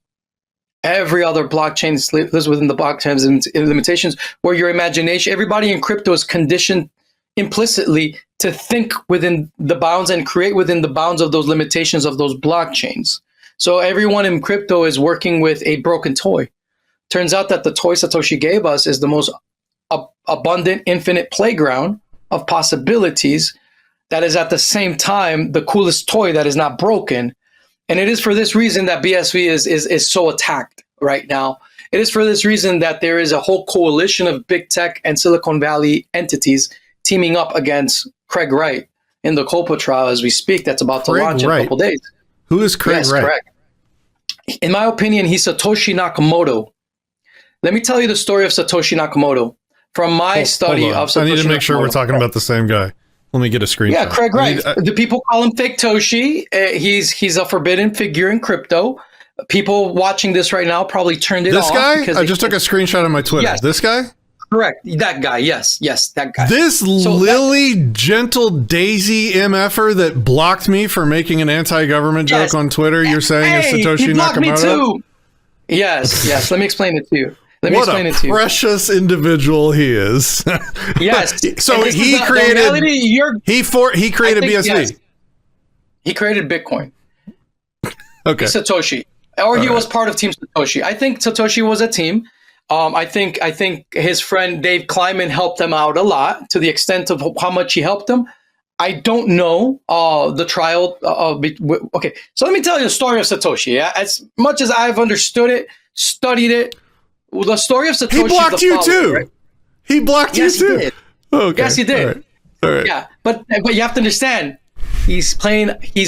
B: Every other blockchain lives within the blockchains and limitations, where your imagination, everybody in crypto is conditioned implicitly to think within the bounds and create within the bounds of those limitations of those blockchains. So everyone in crypto is working with a broken toy. Turns out that the toy Satoshi gave us is the most abundant, infinite playground of possibilities that is at the same time the coolest toy that is not broken. And it is for this reason that BSV is so attacked right now. It is for this reason that there is a whole coalition of big tech and Silicon Valley entities teaming up against Craig Wright in the Copa trial as we speak. That's about to launch in a couple days.
A: Who is Craig Wright?
B: Correct. In my opinion, he's Satoshi Nakamoto. Let me tell you the story of Satoshi Nakamoto from my study of Satoshi Nakamoto.
A: I need to make sure we're talking about the same guy. Let me get a screenshot.
B: Yeah, Craig Wright. The people call him Fake Toshi. He's a forbidden figure in crypto. People watching this right now probably turned it off.
A: This guy? I just took a screenshot on my Twitter.
B: Yes.
A: This guy?
B: Correct. That guy. Yes, that guy.
A: This gentle Daisy MFer that blocked me for making an anti-government joke on Twitter, you're saying is Satoshi
B: he blocked
A: Nakamoto?
B: Me too. Yes. Let me explain it to you.
A: What a precious individual he is.
B: Yes.
A: So he created BSV.
B: Yes. He created Bitcoin.
A: Okay.
B: Satoshi. Or he was part of Team Satoshi. I think Satoshi was a team. I think his friend Dave Kleiman helped him out a lot, to the extent of how much he helped him. I don't know the trial. Okay, so let me tell you the story of Satoshi. Yeah? As much as I've understood it, studied it, the story of Satoshi.
A: He blocked you too. Right? He blocked you too.
B: He did.
A: Okay.
B: Yes, he did.
A: All right.
B: Yeah, but you have to understand, he's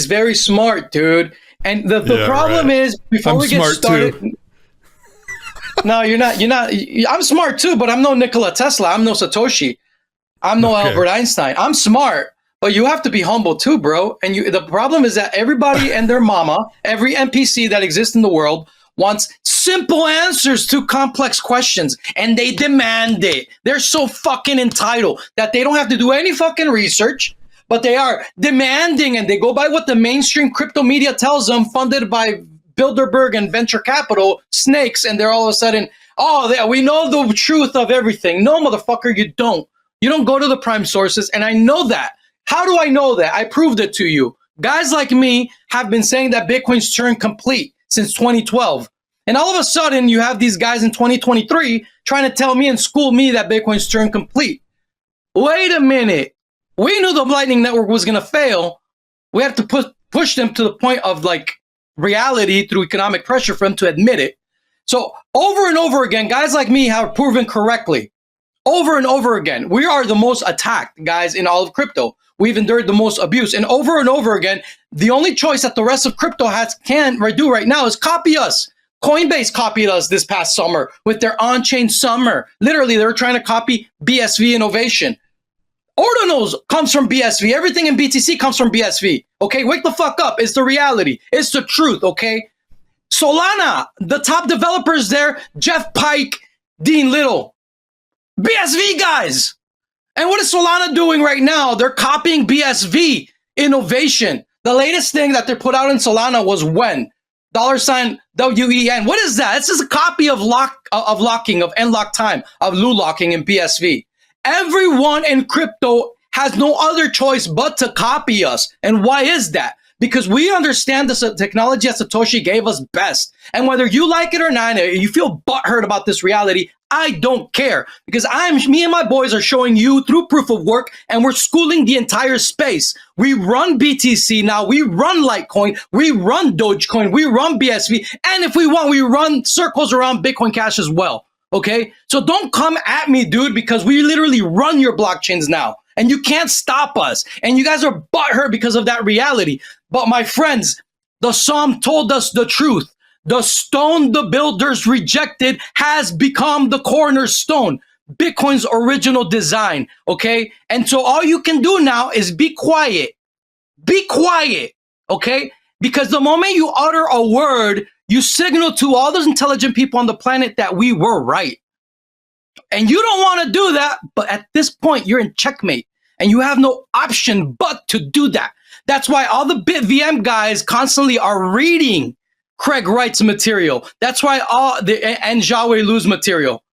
B: very smart, dude. And the problem is, before we get started. Too. No, you're not. I'm smart too, but I'm no Nikola Tesla. I'm no Satoshi. I'm no Albert Einstein. I'm smart, but you have to be humble too, bro. And the problem is that everybody and their mama, every NPC that exists in the world, wants simple answers to complex questions, and they demand it. They're so fucking entitled that they don't have to do any fucking research, but they are demanding, and they go by what the mainstream crypto media tells them, funded by Bilderberg and venture capital snakes, and they're all of a sudden, we know the truth of everything. No, motherfucker, you don't. You don't go to the prime sources, and I know that. How do I know that? I proved it to you. Guys like me have been saying that Bitcoin's turned complete since 2012. And all of a sudden, you have these guys in 2023 trying to tell me and school me that Bitcoin's turned complete. Wait a minute. We knew the Lightning Network was going to fail. We had to push them to the point of reality through economic pressure for them to admit it. So over and over again, guys like me have proven correctly. Over and over again, we are the most attacked guys in all of crypto. We've endured the most abuse. And over again, the only choice that the rest of crypto can do right now is copy us. Coinbase copied us this past summer with their on-chain summer. Literally, they were trying to copy BSV innovation. Ordinals comes from BSV. Everything in BTC comes from BSV. Okay, wake the fuck up. It's the reality. It's the truth, okay? Solana, the top developers there, Jeff Pike, Dean Little. BSV guys. And what is Solana doing right now? They're copying BSV innovation. The latest thing that they put out in Solana was when? $WEN. What is that? This is a copy of locking, of end lock time, of Lu locking in BSV. Everyone in crypto has no other choice but to copy us. And why is that? because we understand the technology that Satoshi gave us best. And whether you like it or not, you feel butthurt about this reality, I don't care, because me and my boys are showing you through proof of work, and we're schooling the entire space. We run BTC now, we run Litecoin, we run Dogecoin, we run BSV, and if we want, we run circles around Bitcoin Cash as well. Okay, so don't come at me, dude, because we literally run your blockchains now, and you can't stop us. And you guys are butthurt because of that reality. But my friends, the Psalm told us the truth. The stone the builders rejected has become the cornerstone, Bitcoin's original design. Okay, and so all you can do now is be quiet. Be quiet. Okay, because the moment you utter a word, you signal to all those intelligent people on the planet that we were right. And you don't want to do that, but at this point, you're in checkmate, and you have no option but to do that. That's why all the BitVM guys constantly are reading Craig Wright's material. That's why all the and Xiaowei Lu's material.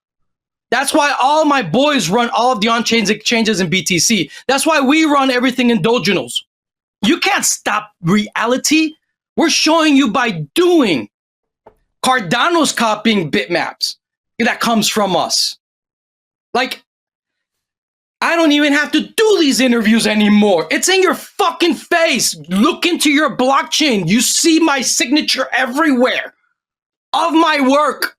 B: That's why all my boys run all of the on-chain exchanges in BTC. That's why we run everything in Ordinals. You can't stop reality. We're showing you by doing. Cardano's copying bitmaps that comes from us. Like, I don't even have to do these interviews anymore. It's in your fucking face. Look into your blockchain. You see my signature everywhere of my work.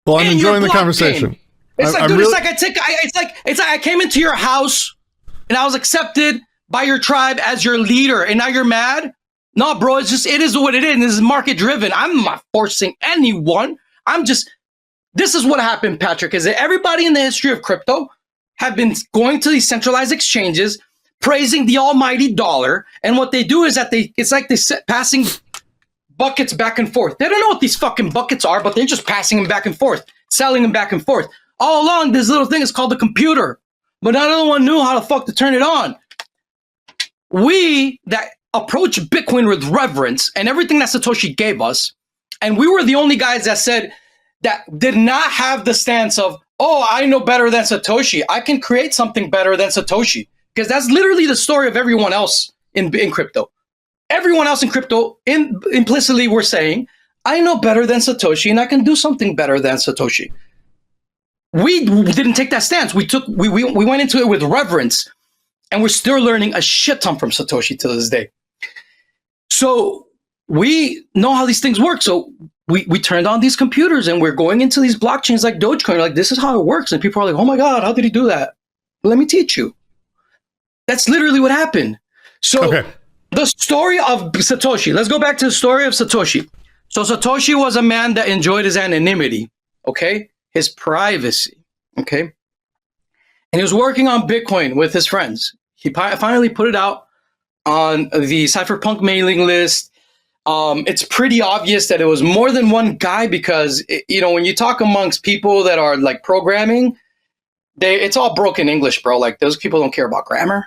A: Well, I'm enjoying the conversation.
B: It's like, dude, it's like I came into your house and I was accepted by your tribe as your leader, and now you're mad? No, bro, it is what it is. This is market driven. I'm not forcing anyone. This is what happened, Patrick, is that everybody in the history of crypto have been going to these centralized exchanges, praising the almighty dollar. And what they do is that it's like passing buckets back and forth. They don't know what these fucking buckets are, but they're just passing them back and forth, selling them back and forth. All along, this little thing is called the computer, but not everyone knew how the fuck to turn it on. We that approach Bitcoin with reverence and everything that Satoshi gave us, and we were the only guys that did not have the stance of, oh, I know better than Satoshi. I can create something better than Satoshi. Because that's literally the story of everyone else in crypto. Everyone else in crypto, implicitly, we're saying, I know better than Satoshi, and I can do something better than Satoshi. We didn't take that stance. We went into it with reverence, and we're still learning a shit ton from Satoshi to this day. So we know how these things work. So we turned on these computers, and we're going into these blockchains like Dogecoin. Like, this is how it works. And people are like, oh my God, how did he do that? Let me teach you. That's literally what happened. So The story of Satoshi, let's go back to the story of Satoshi. So Satoshi was a man that enjoyed his anonymity, okay? His privacy, okay? And he was working on Bitcoin with his friends. He finally put it out on the Cypherpunk mailing list. It's pretty obvious that it was more than one guy because, when you talk amongst people that are like programming, it's all broken English, bro. Like, those people don't care about grammar,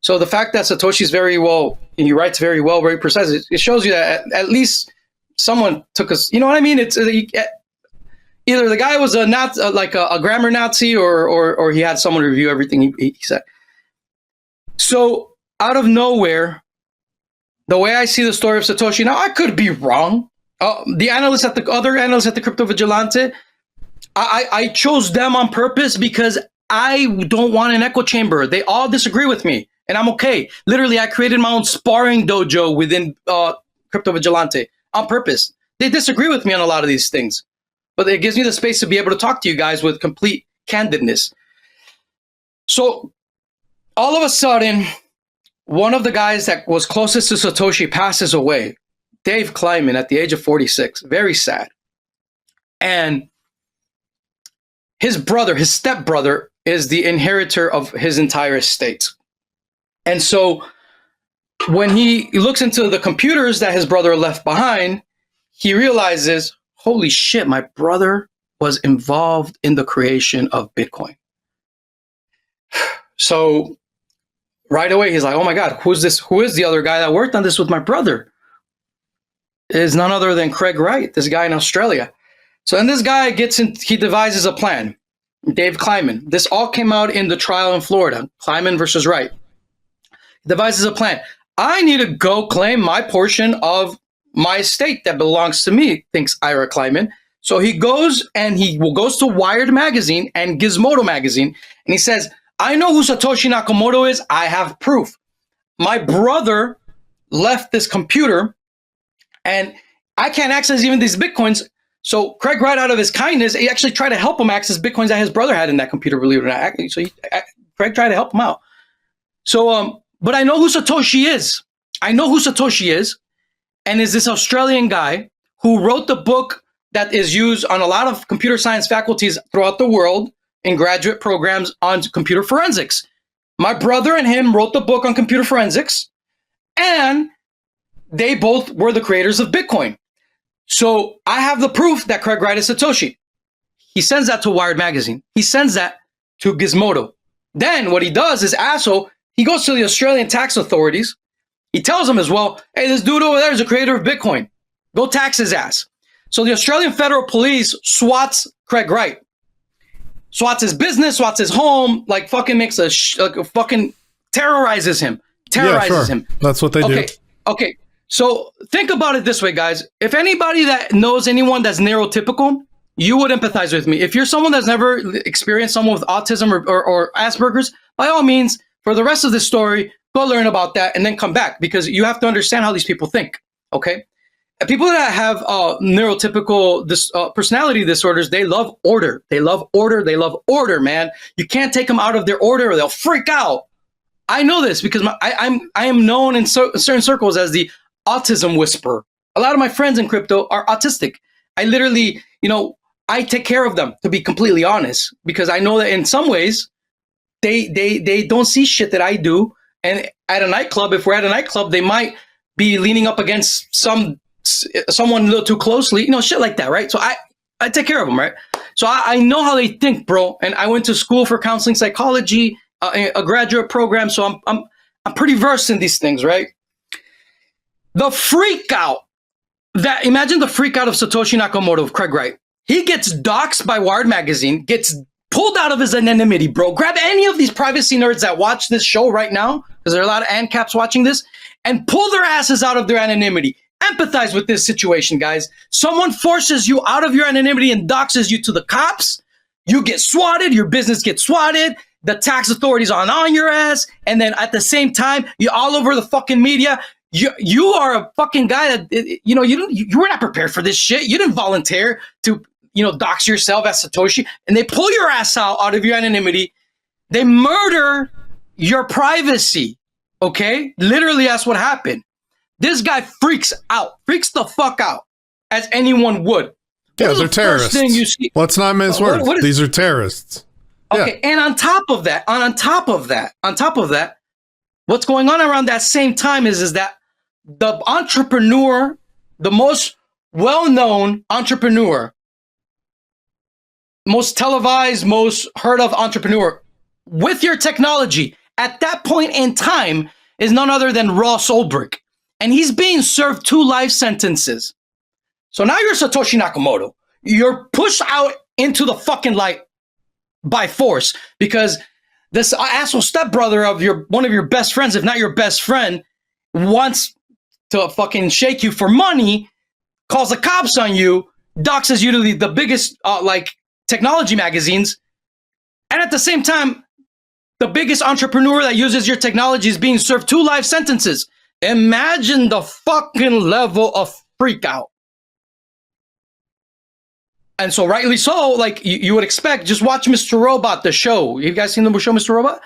B: So the fact that Satoshi's very well, and he writes very well, very precise, it shows you that at least someone took us, you know what I mean? It's either the guy was a grammar Nazi or he had someone review everything he said. So out of nowhere, the way I see the story of Satoshi, now I could be wrong. The other analysts at the Crypto Vigilante, I chose them on purpose because I don't want an echo chamber. They all disagree with me, and I'm okay. Literally, I created my own sparring dojo within Crypto Vigilante on purpose. They disagree with me on a lot of these things, but it gives me the space to be able to talk to you guys with complete candidness. So all of a sudden, one of the guys that was closest to Satoshi passes away, Dave Kleiman, at the age of 46. Very sad. And his brother, his stepbrother, is the inheritor of his entire estate. And so when he looks into the computers that his brother left behind, he realizes, holy shit, my brother was involved in the creation of Bitcoin. So right away, he's like, oh my God, who's this? Who is the other guy that worked on this with my brother? It is none other than Craig Wright, this guy in Australia. So then this guy he devises a plan. Dave Kleiman. This all came out in the trial in Florida, Kleiman versus Wright. He devises a plan. I need to go claim my portion of my estate that belongs to me, thinks Ira Kleiman. So he goes to Wired magazine and Gizmodo magazine, and he says, I know who Satoshi Nakamoto is. I have proof. My brother left this computer, and I can't access even these Bitcoins. So Craig Wright, out of his kindness, he actually tried to help him access Bitcoins that his brother had in that computer, believe it or not. So Craig tried to help him out. So, but I know who Satoshi is. I know who Satoshi is, and is this Australian guy who wrote the book that is used on a lot of computer science faculties throughout the world in graduate programs on computer forensics. My brother and him wrote the book on computer forensics, and they both were the creators of Bitcoin. So I have the proof that Craig Wright is Satoshi. He sends that to Wired magazine. He sends that to Gizmodo. Then what he does is, he goes to the Australian tax authorities. He tells them as well, hey, this dude over there is a creator of Bitcoin. Go tax his ass. So the Australian Federal Police swats Craig Wright. Swats his business, swats his home, like fucking makes fucking terrorizes him. Him.
A: That's what they do.
B: Okay. So think about it this way, guys. If anybody that knows anyone that's neurotypical, you would empathize with me. If you're someone that's never experienced someone with autism or Asperger's, by all means, for the rest of this story, go learn about that and then come back, because you have to understand how these people think, okay? People that have neurotypical personality disorders, they love order. They love order. They love order, man. You can't take them out of their order or they'll freak out. I know this because I am known in certain circles as the autism whisperer. A lot of my friends in crypto are autistic. I literally, I take care of them, to be completely honest, because I know that in some ways they don't see shit that I do. And at a nightclub, if we're at a nightclub, they might be leaning up against someone a little too closely, shit like that, right? So I take care of them, right? So I know how they think, bro. And I went to school for counseling psychology, a graduate program, so I'm pretty versed in these things, right? The freak out imagine the freak out of Satoshi Nakamoto, of Craig Wright. He gets doxxed by Wired magazine, gets pulled out of his anonymity, bro. Grab any of these privacy nerds that watch this show right now, because there are a lot of ANCAPs watching this, and pull their asses out of their anonymity. Empathize with this situation, guys. Someone forces you out of your anonymity and doxes you to the cops. You get swatted. Your business gets swatted. The tax authorities are on your ass. And then at the same time, you're all over the fucking media. You are a fucking guy that, you were not prepared for this shit. You didn't volunteer to, dox yourself as Satoshi. And they pull your ass out of your anonymity. They murder your privacy. Okay? Literally, that's what happened. This guy freaks the fuck out, as anyone would.
A: Yeah, they're terrorists. Thing you see? Let's not mince words. These are terrorists.
B: Okay, yeah. And on top of that, what's going on around that same time is that the entrepreneur, the most well-known entrepreneur, most televised, most heard of entrepreneur with your technology at that point in time is none other than Ross Ulbricht. And he's being served 2 life sentences. So now you're Satoshi Nakamoto. You're pushed out into the fucking light by force because this asshole stepbrother of one of your best friends, if not your best friend, wants to fucking shake you for money, calls the cops on you, doxes you to the biggest technology magazines, and at the same time, the biggest entrepreneur that uses your technology is being served 2 life sentences. Imagine the fucking level of freak out. And so rightly so, like you would expect, just watch Mr. Robot, the show. You guys seen the show Mr. Robot?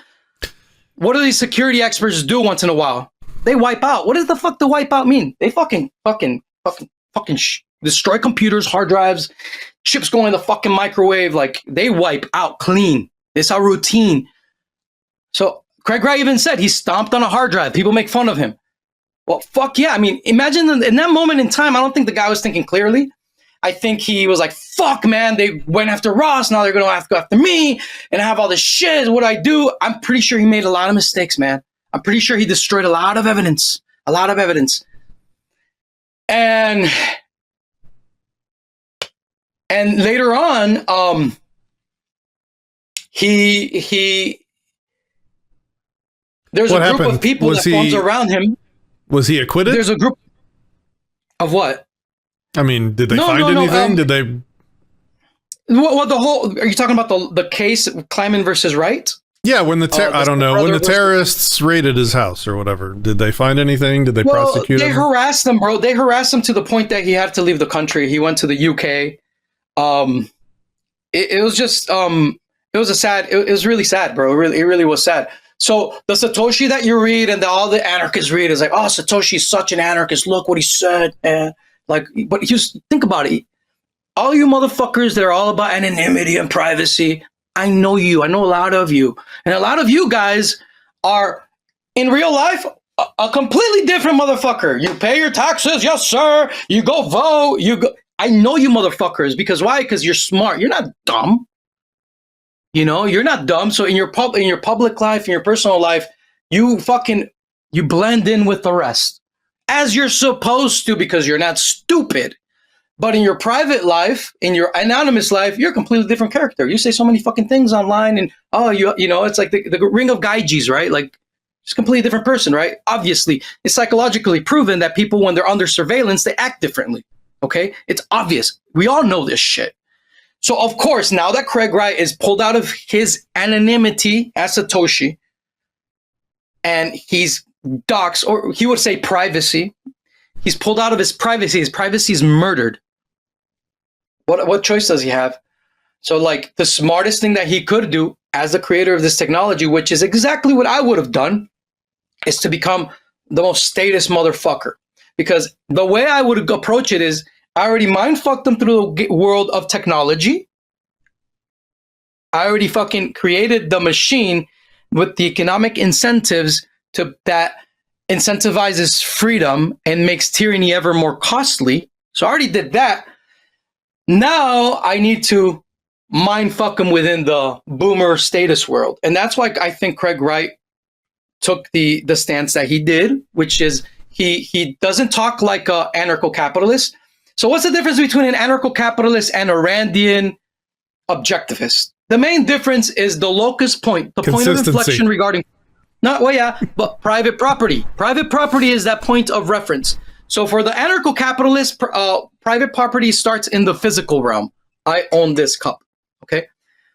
B: What do these security experts do once in a while? They wipe out. What does the fuck the wipe out mean? They fucking destroy computers, hard drives, chips go in the fucking microwave. Like they wipe out clean. It's our routine. So Craig Wright even said he stomped on a hard drive. People make fun of him. Well, fuck yeah. I mean, imagine in that moment in time, I don't think the guy was thinking clearly. I think he was like, fuck, man, they went after Ross. Now they're going to have to go after me and have all this shit. What do I do? I'm pretty sure he made a lot of mistakes, man. I'm pretty sure he destroyed a lot of evidence. And later on, there's a group of people that forms around him.
A: Was he acquitted?
B: There's a group of what?
A: I mean, did they find anything? Did they?
B: Well, the whole. Are you talking about the case Kleiman versus Wright?
A: Yeah, when I don't know, when the terrorists raided his house or whatever, did they find anything? Did they prosecute him?
B: They harassed him, bro. They harassed him to the point that he had to leave the country. He went to the UK. It was just it was really sad, bro. It really was sad. So the Satoshi that you read and all the anarchists read is like, oh, Satoshi's such an anarchist. Look what he said. Like, but just think about it. All you motherfuckers that are all about anonymity and privacy, I know you. I know a lot of you. And a lot of you guys are, in real life, a completely different motherfucker. You pay your taxes, yes, sir. You go vote. I know you motherfuckers. Because why? Because you're smart. You're not dumb. You know, you're not dumb. So in your public life, in your personal life, you blend in with the rest. As you're supposed to, because you're not stupid. But in your private life, in your anonymous life, you're a completely different character. You say so many fucking things online, and you know, it's like the ring of Gaijis, right? Like, it's a completely different person, right? Obviously, it's psychologically proven that people, when they're under surveillance, they act differently. Okay, it's obvious. We all know this shit. So, of course, now that Craig Wright is pulled out of his anonymity as Satoshi, and he's doxxed, or he would say privacy. He's pulled out of his privacy. His privacy is murdered. What choice does he have? So, like, the smartest thing that he could do as the creator of this technology, which is exactly what I would have done, is to become the most statist motherfucker. Because the way I would approach it is, I already mind-fucked them through the world of technology. I already fucking created the machine with the economic incentives that incentivizes freedom and makes tyranny ever more costly. So I already did that. Now I need to mind-fuck them within the boomer status world. And that's why I think Craig Wright took the stance that he did, which is he doesn't talk like an anarcho-capitalist. So what's the difference between an anarcho-capitalist and a Randian objectivist? The main difference is the locus point, the point of inflection regarding, but private property. Private property is that point of reference. So for the anarcho-capitalist, private property starts in the physical realm. I own this cup, okay?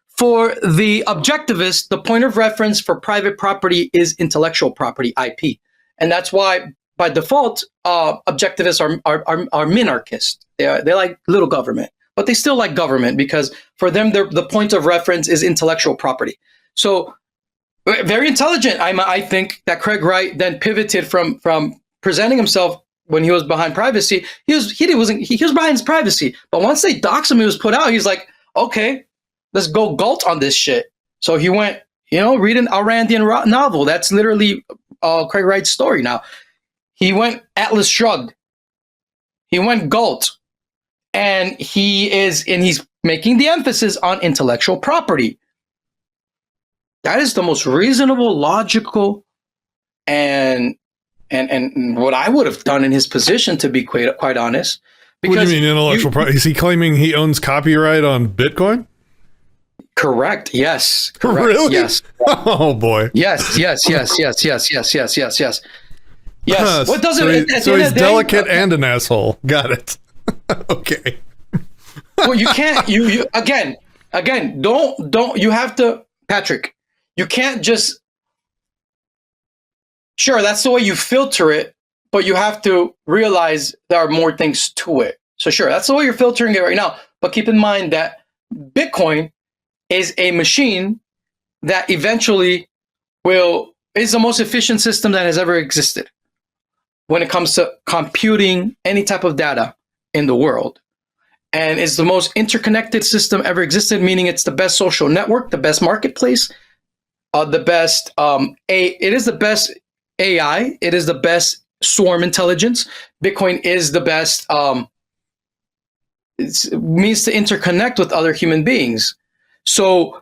B: For the objectivist, the point of reference for private property is intellectual property, IP. And that's why, by default, objectivists are minarchists. They like little government, but they still like government because for them, the point of reference is intellectual property. So very intelligent. I think that Craig Wright then pivoted from presenting himself when he was behind privacy. He was behind his privacy, but once they doxed him, he was put out. He's like, okay, let's go galt on this shit. So he went, reading a Randian novel. That's literally Craig Wright's story now. He went Atlas Shrugged. He went Galt. And he's making the emphasis on intellectual property. That is the most reasonable, logical, and what I would have done in his position, to be quite honest.
A: Because what do you mean intellectual property? Is he claiming he owns copyright on Bitcoin?
B: Correct. Yes. Correct.
A: Really?
B: Yes.
A: Oh boy.
B: Yes. Yes. What doesn't?
A: So he's delicate and an asshole. Got it. Okay.
B: Well, you can't. You again. Don't. You have to, Patrick. You can't just. Sure, that's the way you filter it, but you have to realize there are more things to it. So sure, that's the way you're filtering it right now. But keep in mind that Bitcoin is a machine that eventually is the most efficient system that has ever existed when it comes to computing any type of data in the world. And it's the most interconnected system ever existed, meaning it's the best social network, the best marketplace, the best it is the best AI, it is the best swarm intelligence. Bitcoin is the best means to interconnect with other human beings. So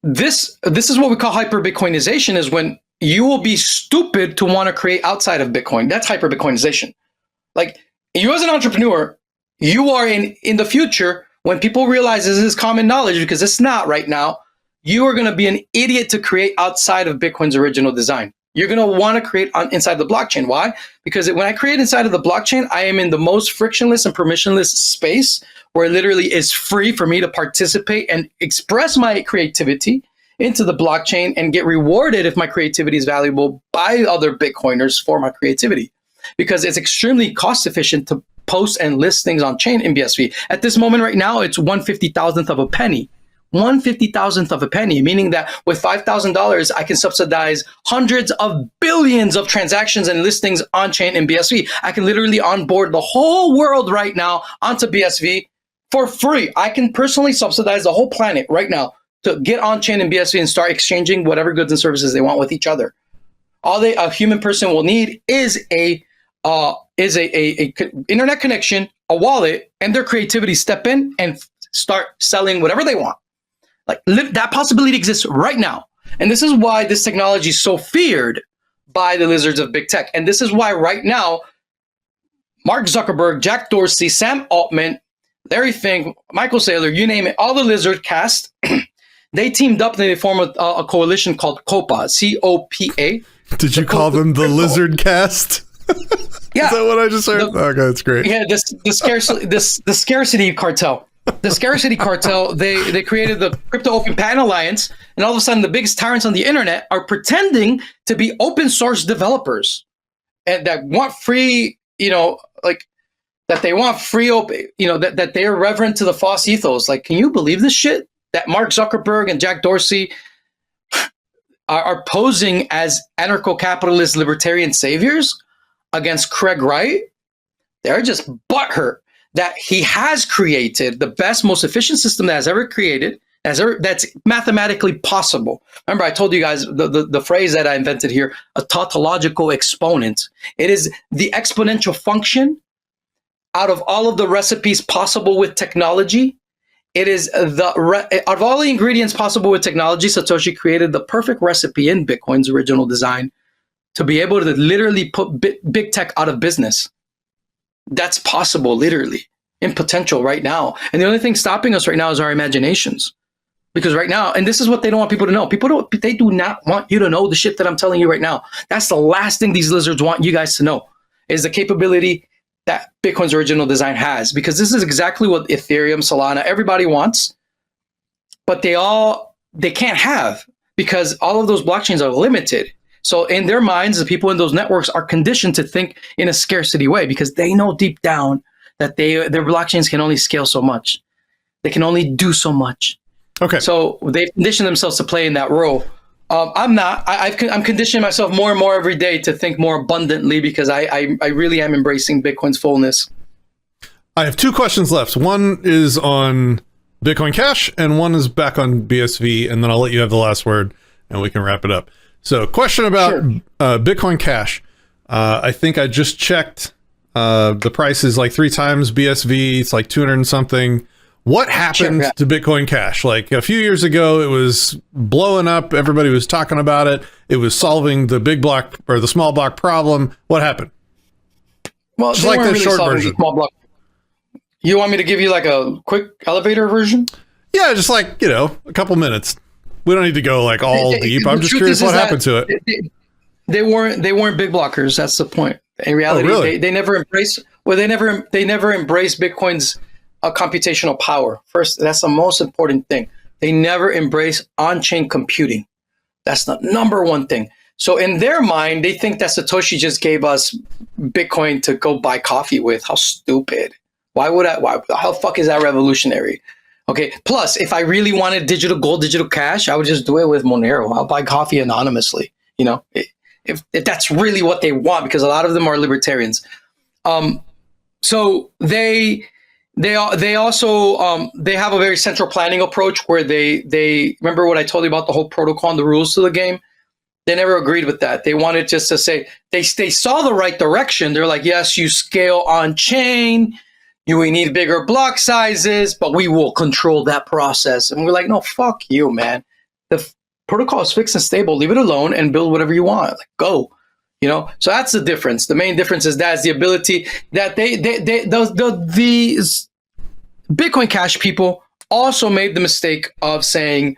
B: this is what we call hyperbitcoinization, is when you will be stupid to want to create outside of Bitcoin. That's hyperbitcoinization. Like, you as an entrepreneur, you are in the future, when people realize this is common knowledge, because it's not right now, you are going to be an idiot to create outside of Bitcoin's original design. You're going to want to create inside the blockchain. Why? Because when I create inside of the blockchain, I am in the most frictionless and permissionless space where it literally is free for me to participate and express my creativity into the blockchain and get rewarded if my creativity is valuable by other Bitcoiners for my creativity. Because it's extremely cost efficient to post and list things on chain in BSV. At this moment right now, it's 1/50,000th of a penny. 1/50,000th of a penny, meaning that with $5,000, I can subsidize hundreds of billions of transactions and listings on chain in BSV. I can literally onboard the whole world right now onto BSV for free. I can personally subsidize the whole planet right now to get on chain in BSV and start exchanging whatever goods and services they want with each other. All a human person will need is a internet connection, a wallet, and their creativity. Step in and start selling whatever they want. Like that possibility exists right now. And this is why this technology is so feared by the lizards of big tech. And this is why right now, Mark Zuckerberg, Jack Dorsey, Sam Altman, Larry Fink, Michael Saylor, you name it, all the lizard cast, they teamed up and they formed a coalition called COPA, C-O-P-A.
A: Did you call them the lizard cast?
B: Yeah.
A: Is that what I just heard? Okay, that's great.
B: Yeah, the scarcity cartel. The scarcity cartel, they created the Crypto Open Patent Alliance, and all of a sudden the biggest tyrants on the internet are pretending to be open source developers and that want free, that they want free open, that they are reverent to the false ethos. Like, can you believe this shit? That Mark Zuckerberg and Jack Dorsey are posing as anarcho-capitalist libertarian saviors against Craig Wright? They're just butthurt that he has created the best, most efficient system that has ever created, that's mathematically possible. Remember, I told you guys the phrase that I invented here, a tautological exponent. It is the exponential function out of all of the recipes possible with technology. It is out of all the ingredients possible with technology, Satoshi created the perfect recipe in Bitcoin's original design to be able to literally put big tech out of business. That's possible, literally, in potential right now. And the only thing stopping us right now is our imaginations. Because right now, and this is what they don't want people to know. They do not want you to know the shit that I'm telling you right now. That's the last thing these lizards want you guys to know, is the capability that Bitcoin's original design has. Because this is exactly what Ethereum, Solana, everybody wants, but they can't have, because all of those blockchains are limited. So in their minds, the people in those networks are conditioned to think in a scarcity way, because they know deep down that their blockchains can only scale so much. They can only do so much.
A: Okay.
B: So they've conditioned themselves to play in that role. I'm not. I'm conditioning myself more and more every day to think more abundantly, because I really am embracing Bitcoin's fullness.
A: I have two questions left. One is on Bitcoin Cash, and one is back on BSV, and then I'll let you have the last word, and we can wrap it up. So, question about Bitcoin Cash. I think I just checked. The price is like 3 times BSV. It's like 200 and something. What happened to Bitcoin Cash? Like a few years ago, it was blowing up. Everybody was talking about it. It was solving the big block or the small block problem. What happened?
B: Well,
A: just like the really short version.
B: Small block. You want me to give you like a quick elevator version?
A: Yeah, just like, a couple minutes. We don't need to go like all deep. I'm just curious what happened to it.
B: They weren't big blockers. That's the point. In reality,
A: really?
B: they never embrace. Well, they never embrace Bitcoin's computational power. First, that's the most important thing. They never embrace on-chain computing. That's the number one thing. So in their mind, they think that Satoshi just gave us Bitcoin to go buy coffee with. How stupid! Why would I? Why? How the fuck is that revolutionary? Okay. Plus, if I really wanted digital gold, digital cash, I would just do it with Monero. I'll buy coffee anonymously. If that's really what they want, because a lot of them are libertarians. So they also they have a very central planning approach where they remember what I told you about the whole protocol and the rules to the game. They never agreed with that. They wanted just to say they saw the right direction. They're like, yes, you scale on chain. We need bigger block sizes, but we will control that process. And we're like, no, fuck you, man. The protocol is fixed and stable. Leave it alone and build whatever you want. Like, go. So that's the difference. The main difference is the ability that these Bitcoin Cash people also made the mistake of saying,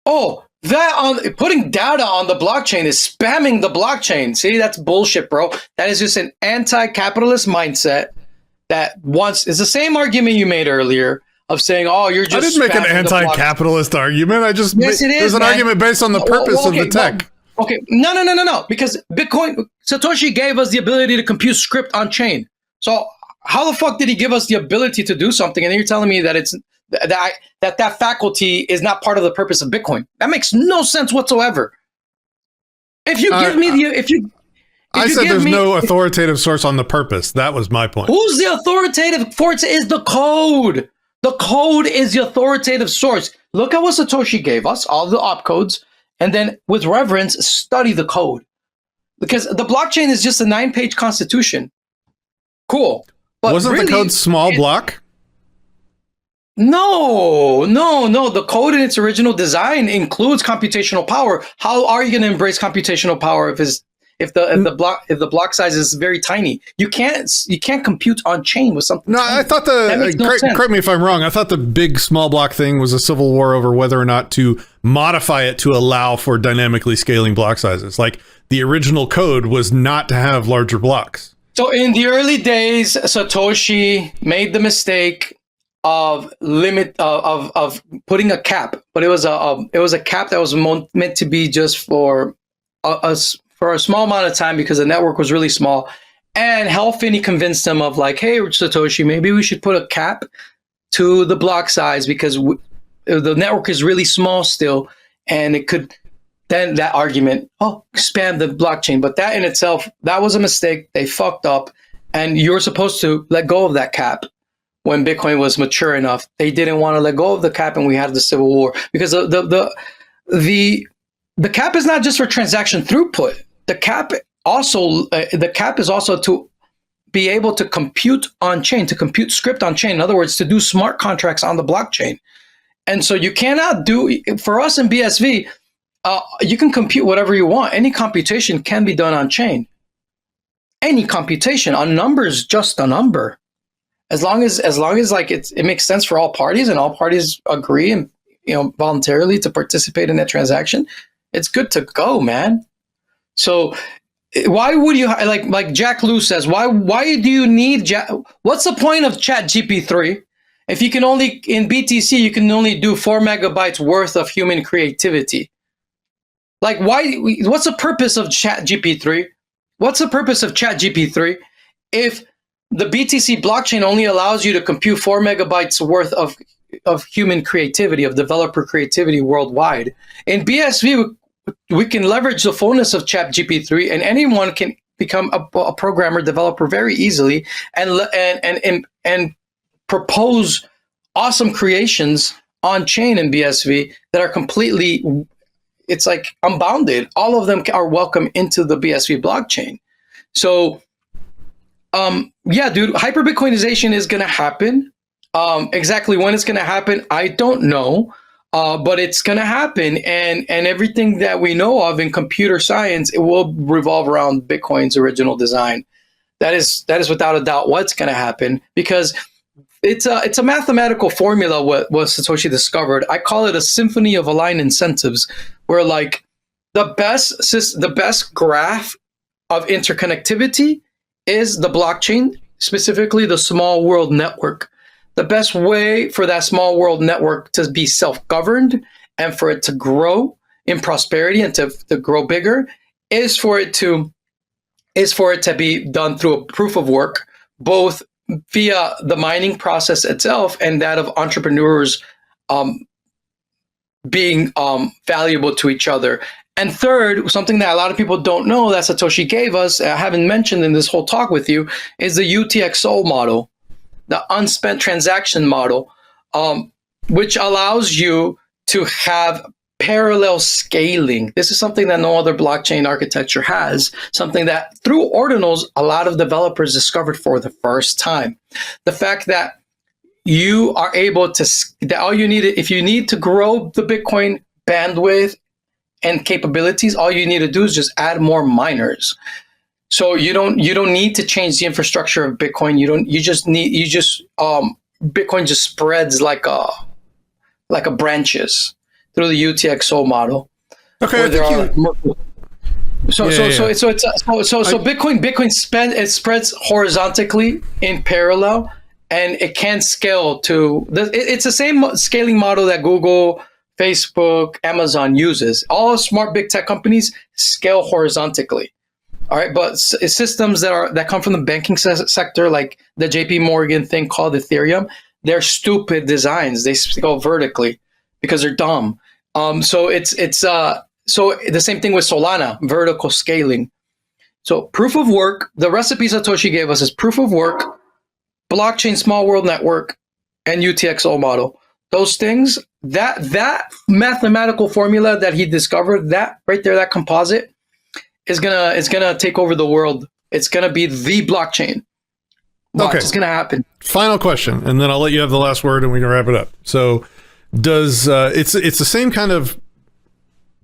B: oh, That on putting data on the blockchain is spamming the blockchain. See, that's bullshit, bro. That is just an anti-capitalist mindset that wants. It's the same argument you made earlier of saying, "Oh, you're just."
A: I didn't make an anti-capitalist argument. I just
B: yes, it is.
A: There's an argument based on the purpose of the tech.
B: Okay, no. Because Bitcoin, Satoshi gave us the ability to compute script on chain. So how the fuck did he give us the ability to do something? And you're telling me that it's that faculty is not part of the purpose of Bitcoin. That makes no sense whatsoever. If you give me the,
A: I said there's no authoritative source on the purpose. That was my point.
B: Who's the authoritative source? Is the code. The code is the authoritative source. Look at what Satoshi gave us, all the opcodes, and then with reverence, study the code. Because the blockchain is just a 9-page constitution. Cool. But
A: wasn't the code small block?
B: No. The code in its original design includes computational power. How are you going to embrace computational power if the block size is very tiny? You can't compute on chain with something.
A: No,
B: tiny.
A: I thought correct me if I'm wrong. I thought the big small block thing was a civil war over whether or not to modify it to allow for dynamically scaling block sizes. Like the original code was not to have larger blocks.
B: So in the early days, Satoshi made the mistake of putting a cap, but it was a cap that was meant to be just for us for a small amount of time because the network was really small. And Hal Finney convinced him of like, hey, Satoshi, maybe we should put a cap to the block size because the network is really small still, and it could. Then that argument, expand the blockchain. But that in itself, that was a mistake. They fucked up. And you're supposed to let go of that cap when Bitcoin was mature enough. They didn't want to let go of the cap, and we had the civil war. Because the cap is not just for transaction throughput. The cap is also to be able to compute on chain, to compute script on chain. In other words, to do smart contracts on the blockchain. And so you cannot do, for us in BSV, you can compute whatever you want. Any computation can be done on chain. Any computation. A number is just a number. As long as like it makes sense for all parties and all parties agree and voluntarily to participate in that transaction, it's good to go, man. So why would you like Jack Lew says, why do you need what's the point of ChatGPT-3 if you can only in BTC you can only do 4 megabytes worth of human creativity? Like, what's the purpose of ChatGPT-3? What's the purpose of ChatGPT-3 if the BTC blockchain only allows you to compute 4 megabytes worth of human creativity, of developer creativity worldwide? In BSV, we can leverage the fullness of ChatGPT-3, and anyone can become a programmer, developer very easily, and propose awesome creations on chain in BSV that are completely. It's like unbounded. All of them are welcome into the BSV blockchain. So, yeah, dude, hyperbitcoinization is going to happen. Exactly when it's going to happen, I don't know, but it's going to happen. And everything that we know of in computer science, it will revolve around Bitcoin's original design. That is without a doubt what's going to happen, because it's a mathematical formula what Satoshi discovered. I call it a symphony of aligned incentives, where like the best graph of interconnectivity is the blockchain, specifically the small world network. The best way for that small world network to be self-governed and for it to grow in prosperity and to grow bigger is for it to be done through a proof of work, both via the mining process itself and that of entrepreneurs being valuable to each other. And third, something that a lot of people don't know that Satoshi gave us, I haven't mentioned in this whole talk with you, is the UTXO model, the unspent transaction model, which allows you to have parallel scaling. This is something that no other blockchain architecture has, something that through Ordinals, a lot of developers discovered for the first time. The fact that you are able to, that all you need, if you need to grow the Bitcoin bandwidth and capabilities, all you need to do is just add more miners. So you don't need to change the infrastructure of Bitcoin. Bitcoin just spreads like a branches through the UTXO model.
A: Okay,
B: where
A: I
B: there
A: think
B: are
A: you.
B: so
A: Yeah,
B: so
A: yeah,
B: so
A: yeah.
B: so Bitcoin spreads horizontally in parallel, and it can scale to it's the same scaling model that Google, Facebook, Amazon uses. All smart big tech companies scale horizontally. All right, but systems that come from the banking sector, like the JP Morgan thing called Ethereum, they're stupid designs. They go vertically because they're dumb. So the same thing with Solana, vertical scaling. So proof of work, the recipe Satoshi gave us is proof of work, blockchain small world network, and UTXO model. Those things, that mathematical formula that he discovered, that right there, that composite is gonna take over the world. It's gonna be the blockchain. Watch,
A: Okay.
B: it's gonna happen.
A: Final question, and then I'll let you have the last word, and we can wrap it up. So, does it's the same kind of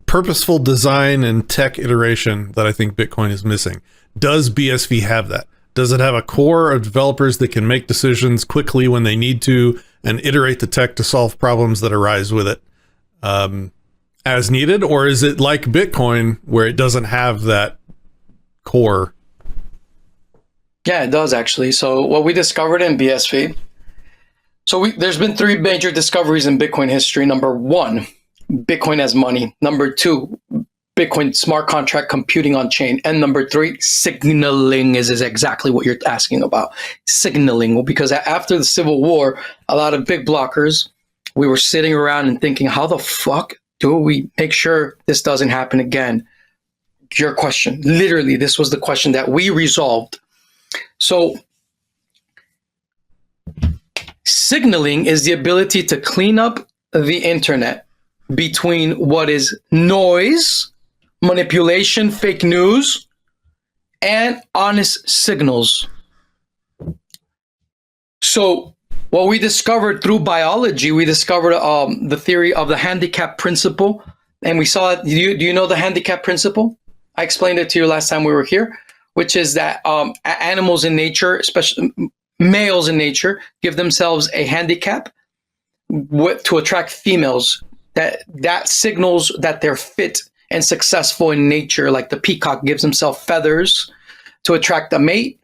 A: purposeful design and tech iteration that I think Bitcoin is missing? Does BSV have that? Does it have a core of developers that can make decisions quickly when they need to and iterate the tech to solve problems that arise with it as needed? Or is it like Bitcoin where it doesn't have that core?
B: Yeah, it does actually. So what we discovered in BSV. So there's been three major discoveries in Bitcoin history. Number one, Bitcoin as money. Number two, Bitcoin smart contract computing on chain. And number three, signaling is exactly what you're asking about. Signaling, because after the Civil War, a lot of big blockers, we were sitting around and thinking, how the fuck do we make sure this doesn't happen again? Your question. Literally, this was the question that we resolved. So signaling is the ability to clean up the internet between what is noise, manipulation, fake news, and honest signals. So what we discovered through biology, we discovered the theory of the handicap principle. And we saw it. Do you know the handicap principle? I explained it to you last time we were here, which is that animals in nature, especially males in nature, give themselves a handicap to attract females. That signals that they're fit and successful in nature. Like the peacock gives himself feathers to attract a mate.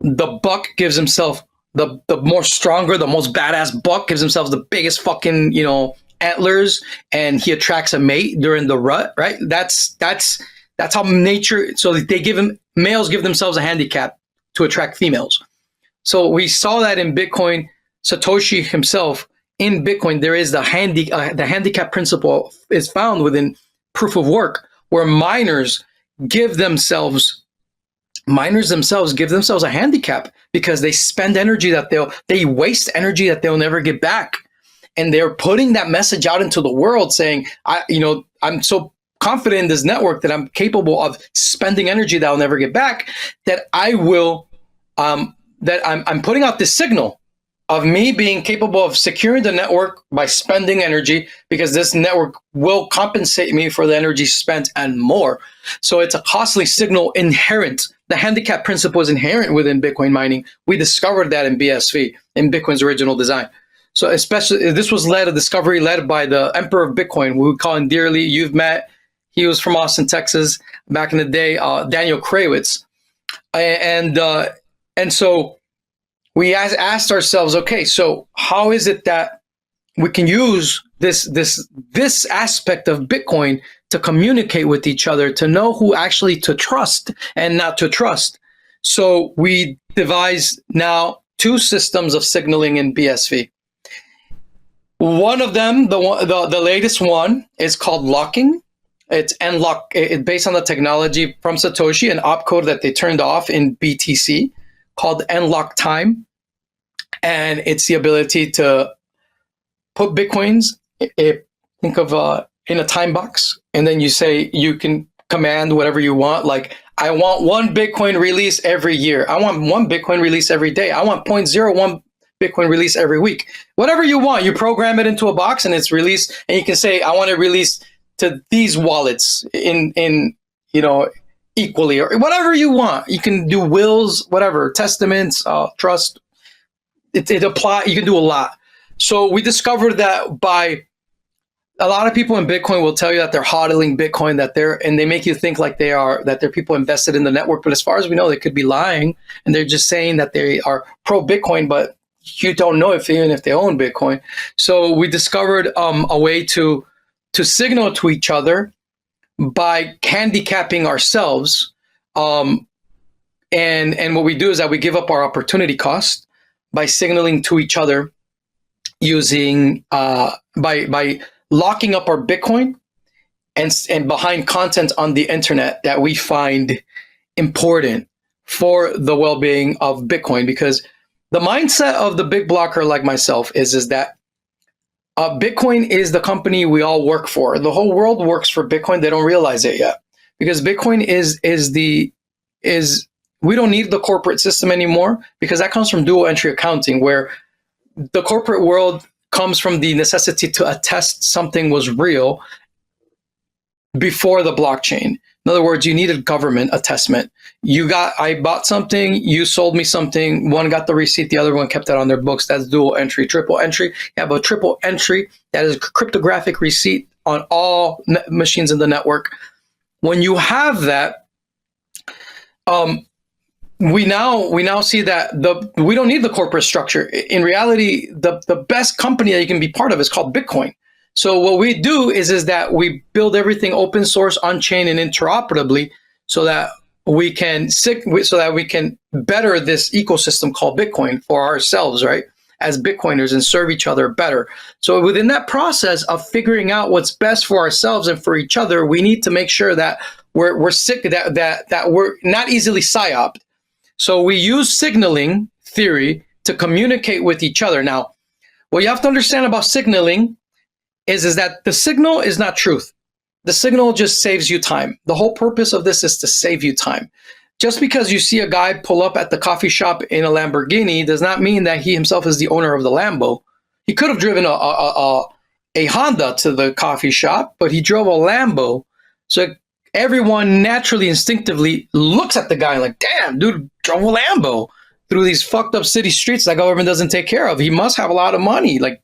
B: The buck gives himself the more stronger, the most badass buck gives himself the biggest fucking antlers, and he attracts a mate during the rut. Right? That's how nature. So males give themselves a handicap to attract females. So we saw that in Bitcoin. Satoshi himself, in Bitcoin, there is the handicap principle is found within proof of work, where miners themselves give themselves a handicap because they spend energy they waste energy that they'll never get back. And they're putting that message out into the world saying, I'm so confident in this network that I'm capable of spending energy that I'll never get back, that I will, that I'm putting out this signal of me being capable of securing the network by spending energy, because this network will compensate me for the energy spent and more. So it's a costly signal inherent. The handicap principle is inherent within Bitcoin mining. We discovered that in BSV, in Bitcoin's original design. So especially, this was a discovery led by the Emperor of Bitcoin, who we call him dearly. You've met. He was from Austin, Texas, back in the day, Daniel Krawitz. And so we asked ourselves, okay, so how is it that we can use this aspect of Bitcoin to communicate with each other, to know who actually to trust and not to trust? So we devised now two systems of signaling in BSV. One of them, the latest one, is called locking. It's nlock. It's based on the technology from Satoshi, an opcode that they turned off in BTC called nlock time. And it's the ability to put Bitcoins, think of in a time box. And then you can command whatever you want. Like, I want one Bitcoin release every year. I want one Bitcoin release every day. I want 0.01 Bitcoin release every week. Whatever you want, you program it into a box and it's released. And you can say, I want it released to these wallets in equally, or whatever you want. You can do wills, whatever, testaments, trust. It apply. You can do a lot. So we discovered that by a lot of people in Bitcoin will tell you that they're hodling Bitcoin, and they make you think like that they're people invested in the network. But as far as we know, they could be lying, and they're just saying that they are pro Bitcoin, but you don't know even if they own Bitcoin. So we discovered a way to signal to each other by handicapping ourselves. And what we do is that we give up our opportunity cost by signaling to each other using by locking up our Bitcoin and behind content on the internet that we find important for the well-being of Bitcoin. Because the mindset of the big blocker like myself is that Bitcoin is the company we all work for. The whole world works for Bitcoin. They don't realize it yet, because Bitcoin is we don't need the corporate system anymore, because that comes from dual entry accounting, where the corporate world comes from the necessity to attest something was real before the blockchain. In other words, you needed government attestment. I bought something, you sold me something, one got the receipt, the other one kept that on their books. That's dual entry. Triple entry, you have a triple entry, that is a cryptographic receipt on all machines in the network. When you have that, we now see that we don't need the corporate structure. In reality, the best company that you can be part of is called Bitcoin. So what we do is that we build everything open source, on chain, and interoperably, so that we can better this ecosystem called Bitcoin for ourselves, right, as Bitcoiners, and serve each other better. So within that process of figuring out what's best for ourselves and for each other, we need to make sure that we're sick, that we're not easily psyoped. So we use signaling theory to communicate with each other. Now, what you have to understand about signaling is that the signal is not truth. The signal just saves you time. The whole purpose of this is to save you time. Just because you see a guy pull up at the coffee shop in a Lamborghini does not mean that he himself is the owner of the Lambo. He could have driven a Honda to the coffee shop, but he drove a Lambo. So everyone naturally, instinctively looks at the guy like, damn, dude drove a Lambo through these fucked up city streets that government doesn't take care of. He must have a lot of money. Like,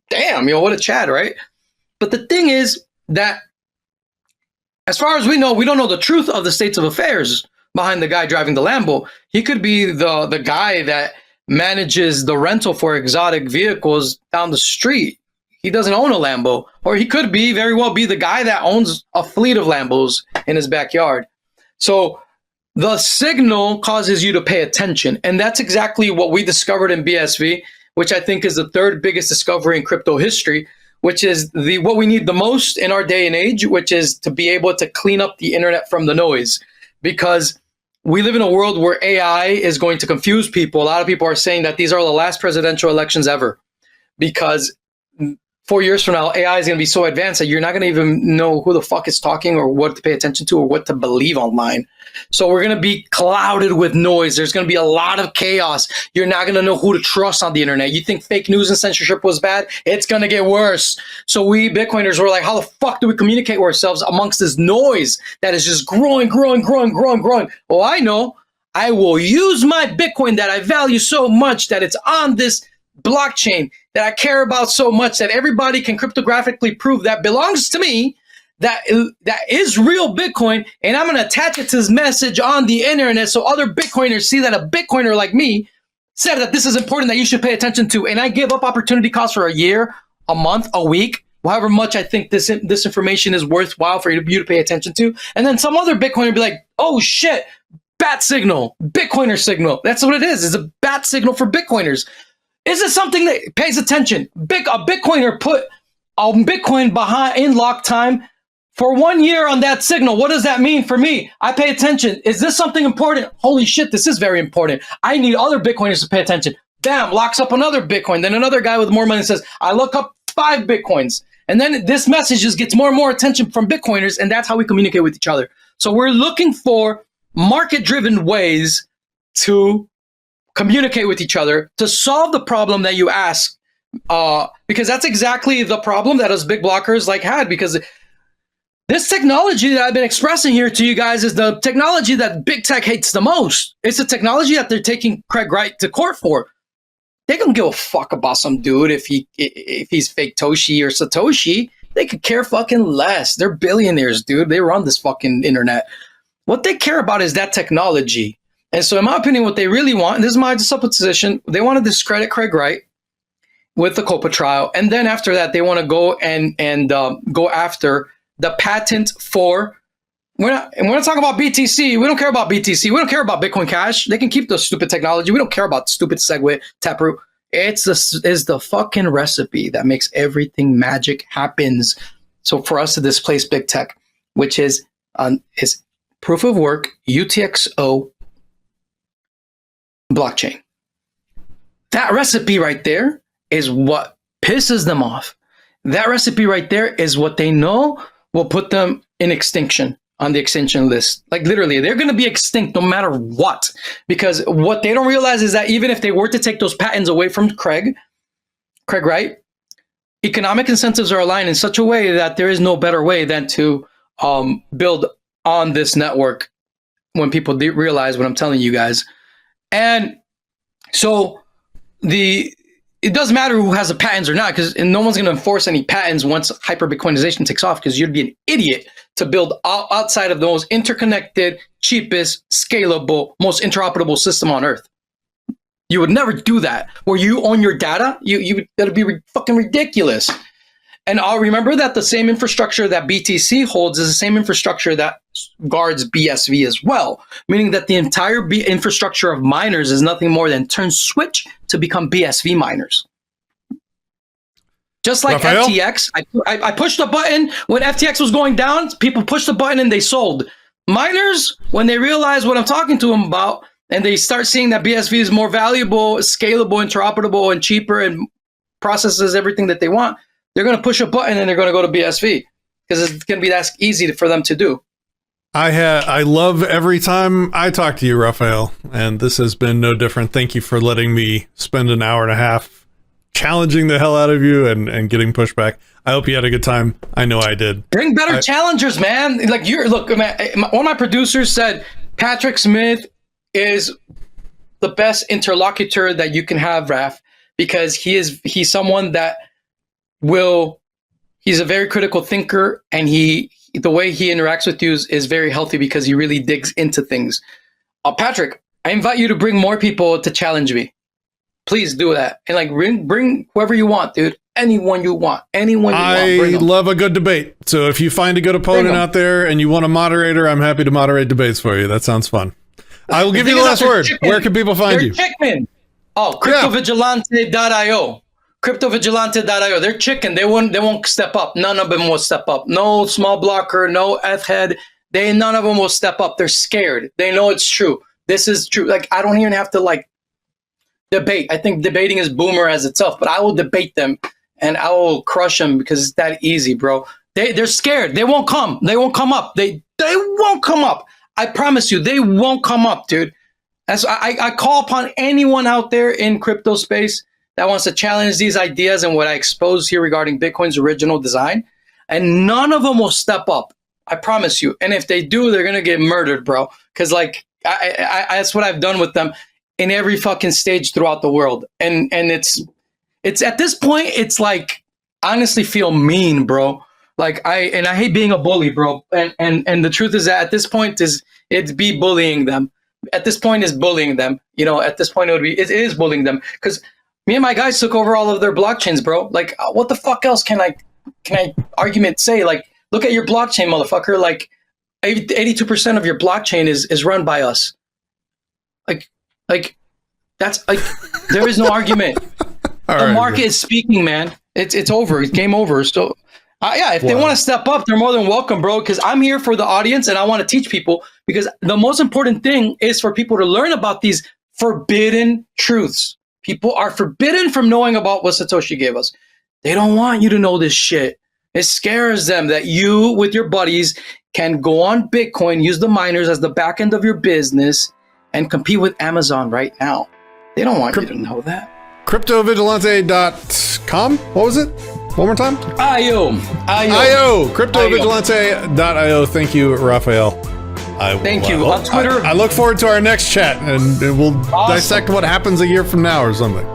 B: damn, what a Chad, right? But the thing is that, as far as we know, we don't know the truth of the states of affairs behind the guy driving the Lambo. He could be the guy that manages the rental for exotic vehicles down the street. He doesn't own a Lambo. Or he could very well be the guy that owns a fleet of Lambos in his backyard. So the signal causes you to pay attention. And that's exactly what we discovered in BSV, which I think is the third biggest discovery in crypto history, which is what we need the most in our day and age, which is to be able to clean up the internet from the noise. Because we live in a world where AI is going to confuse people. A lot of people are saying that these are the last presidential elections ever, because 4 years from now, AI is going to be so advanced that you're not going to even know who the fuck is talking or what to pay attention to or what to believe online. So we're going to be clouded with noise. There's going to be a lot of chaos. You're not going to know who to trust on the internet. You think fake news and censorship was bad? It's going to get worse. So we Bitcoiners were like, how the fuck do we communicate with ourselves amongst this noise that is just growing? Well, I know. I will use my Bitcoin that I value so much, that it's on this blockchain that I care about so much, that everybody can cryptographically prove that belongs to me, that is real Bitcoin, and I'm going to attach it to this message on the internet so other Bitcoiners see that a Bitcoiner like me said that this is important, that you should pay attention to. And I give up opportunity cost for a year, a month, a week, however much I think this information is worthwhile for you to pay attention to. And then some other Bitcoiner be like, oh shit, bat signal, Bitcoiner signal. That's what it is. It's a bat signal for Bitcoiners. Is it something that pays attention? A Bitcoiner put a Bitcoin behind in lock time for 1 year on that signal. What does that mean for me? I pay attention. Is this something important? Holy shit, this is very important. I need other Bitcoiners to pay attention. Bam, locks up another Bitcoin. Then another guy with more money says, I look up 5 Bitcoins. And then this message just gets more and more attention from Bitcoiners, and that's how we communicate with each other. So we're looking for market-driven ways to communicate with each other to solve the problem that you ask, because that's exactly the problem that us big blockers had, because this technology that I've been expressing here to you guys is the technology that big tech hates the most. It's the technology that they're taking Craig Wright to court for. They don't give a fuck about some dude if he's fake Toshi or Satoshi. They could care fucking less. They're billionaires, dude. They run this fucking internet. What they care about is that technology. And so in my opinion, what they really want, and this is my supposition, they want to discredit Craig Wright with the COPA trial. And then after that, they want to go and go after the patent for, we're not talking about BTC. We don't care about BTC. We don't care about Bitcoin Cash. They can keep the stupid technology. We don't care about stupid Segwit, Taproot. It's the fucking recipe that makes everything magic happens. So for us to displace big tech, which is proof of work, UTXO, blockchain. That recipe right there is what pisses them off. That recipe right there is what they know will put them in extinction, on the extinction list. Like literally, they're going to be extinct no matter what. Because what they don't realize is that even if they were to take those patents away from Craig Wright, economic incentives are aligned in such a way that there is no better way than to build on this network when people realize what I'm telling you guys. And so it doesn't matter who has the patents or not, because no one's going to enforce any patents once hyper-Bitcoinization takes off, because you'd be an idiot to build outside of the most interconnected, cheapest, scalable, most interoperable system on Earth. You would never do that. Where you own your data, that'd be fucking ridiculous. And I'll remember that the same infrastructure that BTC holds is the same infrastructure that guards BSV as well, meaning that the entire infrastructure of miners is nothing more than turn switch to become BSV miners. Just like
A: Raphael?
B: FTX, I pushed a button when FTX was going down, people pushed the button and they sold. Miners, when they realize what I'm talking to them about, and they start seeing that BSV is more valuable, scalable, interoperable, and cheaper, and processes everything that they want, they're going to push a button and they're going to go to BSV because it's going to be that easy for them to do.
A: I love every time I talk to you, Raphael, and this has been no different. Thank you for letting me spend an hour and a half challenging the hell out of you and getting pushback. I hope you had a good time. I know I did.
B: Bring better challengers, man. Like look, man, one of my producers said Patrick Smith is the best interlocutor that you can have, Raph, because he's someone that he's a very critical thinker, and the way he interacts with you is very healthy because he really digs into things. Patrick, I invite you to bring more people to challenge me. Please do that. And like bring whoever you want, dude. Anyone you want.
A: I love a good debate. So if you find a good opponent out there and you want a moderator, I'm happy to moderate debates for you. That sounds fun. I will give you the last word. Chicken. Where can people find you?
B: Chicken. Oh, cryptovigilante.io. Cryptovigilante.io. They're chicken. They won't step up. None of them will step up. No small blocker, no F-head. None of them will step up. They're scared. They know it's true. This is true. Like, I don't even have to debate. I think debating is boomer as itself, but I will debate them and I will crush them because it's that easy, bro. They're scared. They won't come. They won't come up. They won't come up. I promise you, they won't come up, dude. And so I call upon anyone out there in crypto space that wants to challenge these ideas and what I expose here regarding Bitcoin's original design, and none of them will step up. I promise you. And if they do, they're gonna get murdered, bro. Because that's what I've done with them in every fucking stage throughout the world. And it's at this point, it's like, I honestly feel mean, bro. Like I hate being a bully, bro. And the truth is that at this point it's be bullying them. At this point is bullying them. You know, at this point it is bullying them, because me and my guys took over all of their blockchains, bro. Like, what the fuck else can I argument say? Like, look at your blockchain, motherfucker. Like, 82% of your blockchain is run by us. Like that's like, there is no argument. The market is speaking, man. It's over. It's game over. So, if they want to step up, they're more than welcome, bro. Because I'm here for the audience and I want to teach people. Because the most important thing is for people to learn about these forbidden truths. People are forbidden from knowing about what Satoshi gave us. They don't want you to know this shit. It scares them that you, with your buddies, can go on Bitcoin, use the miners as the back end of your business, and compete with Amazon right now. They don't want you to know that.
A: Cryptovigilante.com? What was it? One more time?
B: IO.
A: Cryptovigilante.io. Thank you, Raphael.
B: Thank you. On Twitter.
A: I look forward to our next chat, and we'll dissect what happens a year from now or something.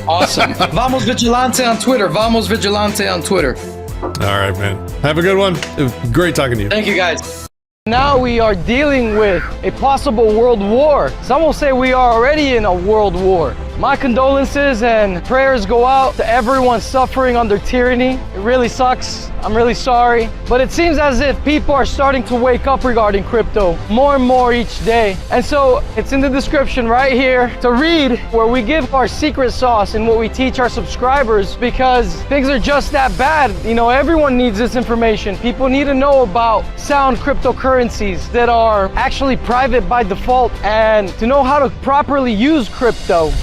B: Awesome. Vamos Vigilante on Twitter. Vamos Vigilante on Twitter.
A: All right, man. Have a good one. It was great talking to you.
B: Thank you, guys.
C: Now we are dealing with a possible world war. Some will say we are already in a world war. My condolences and prayers go out to everyone suffering under tyranny. It really sucks. I'm really sorry. But it seems as if people are starting to wake up regarding crypto more and more each day. And so it's in the description right here to read, where we give our secret sauce and what we teach our subscribers, because things are just that bad. You know, everyone needs this information. People need to know about sound cryptocurrencies that are actually private by default, and to know how to properly use crypto.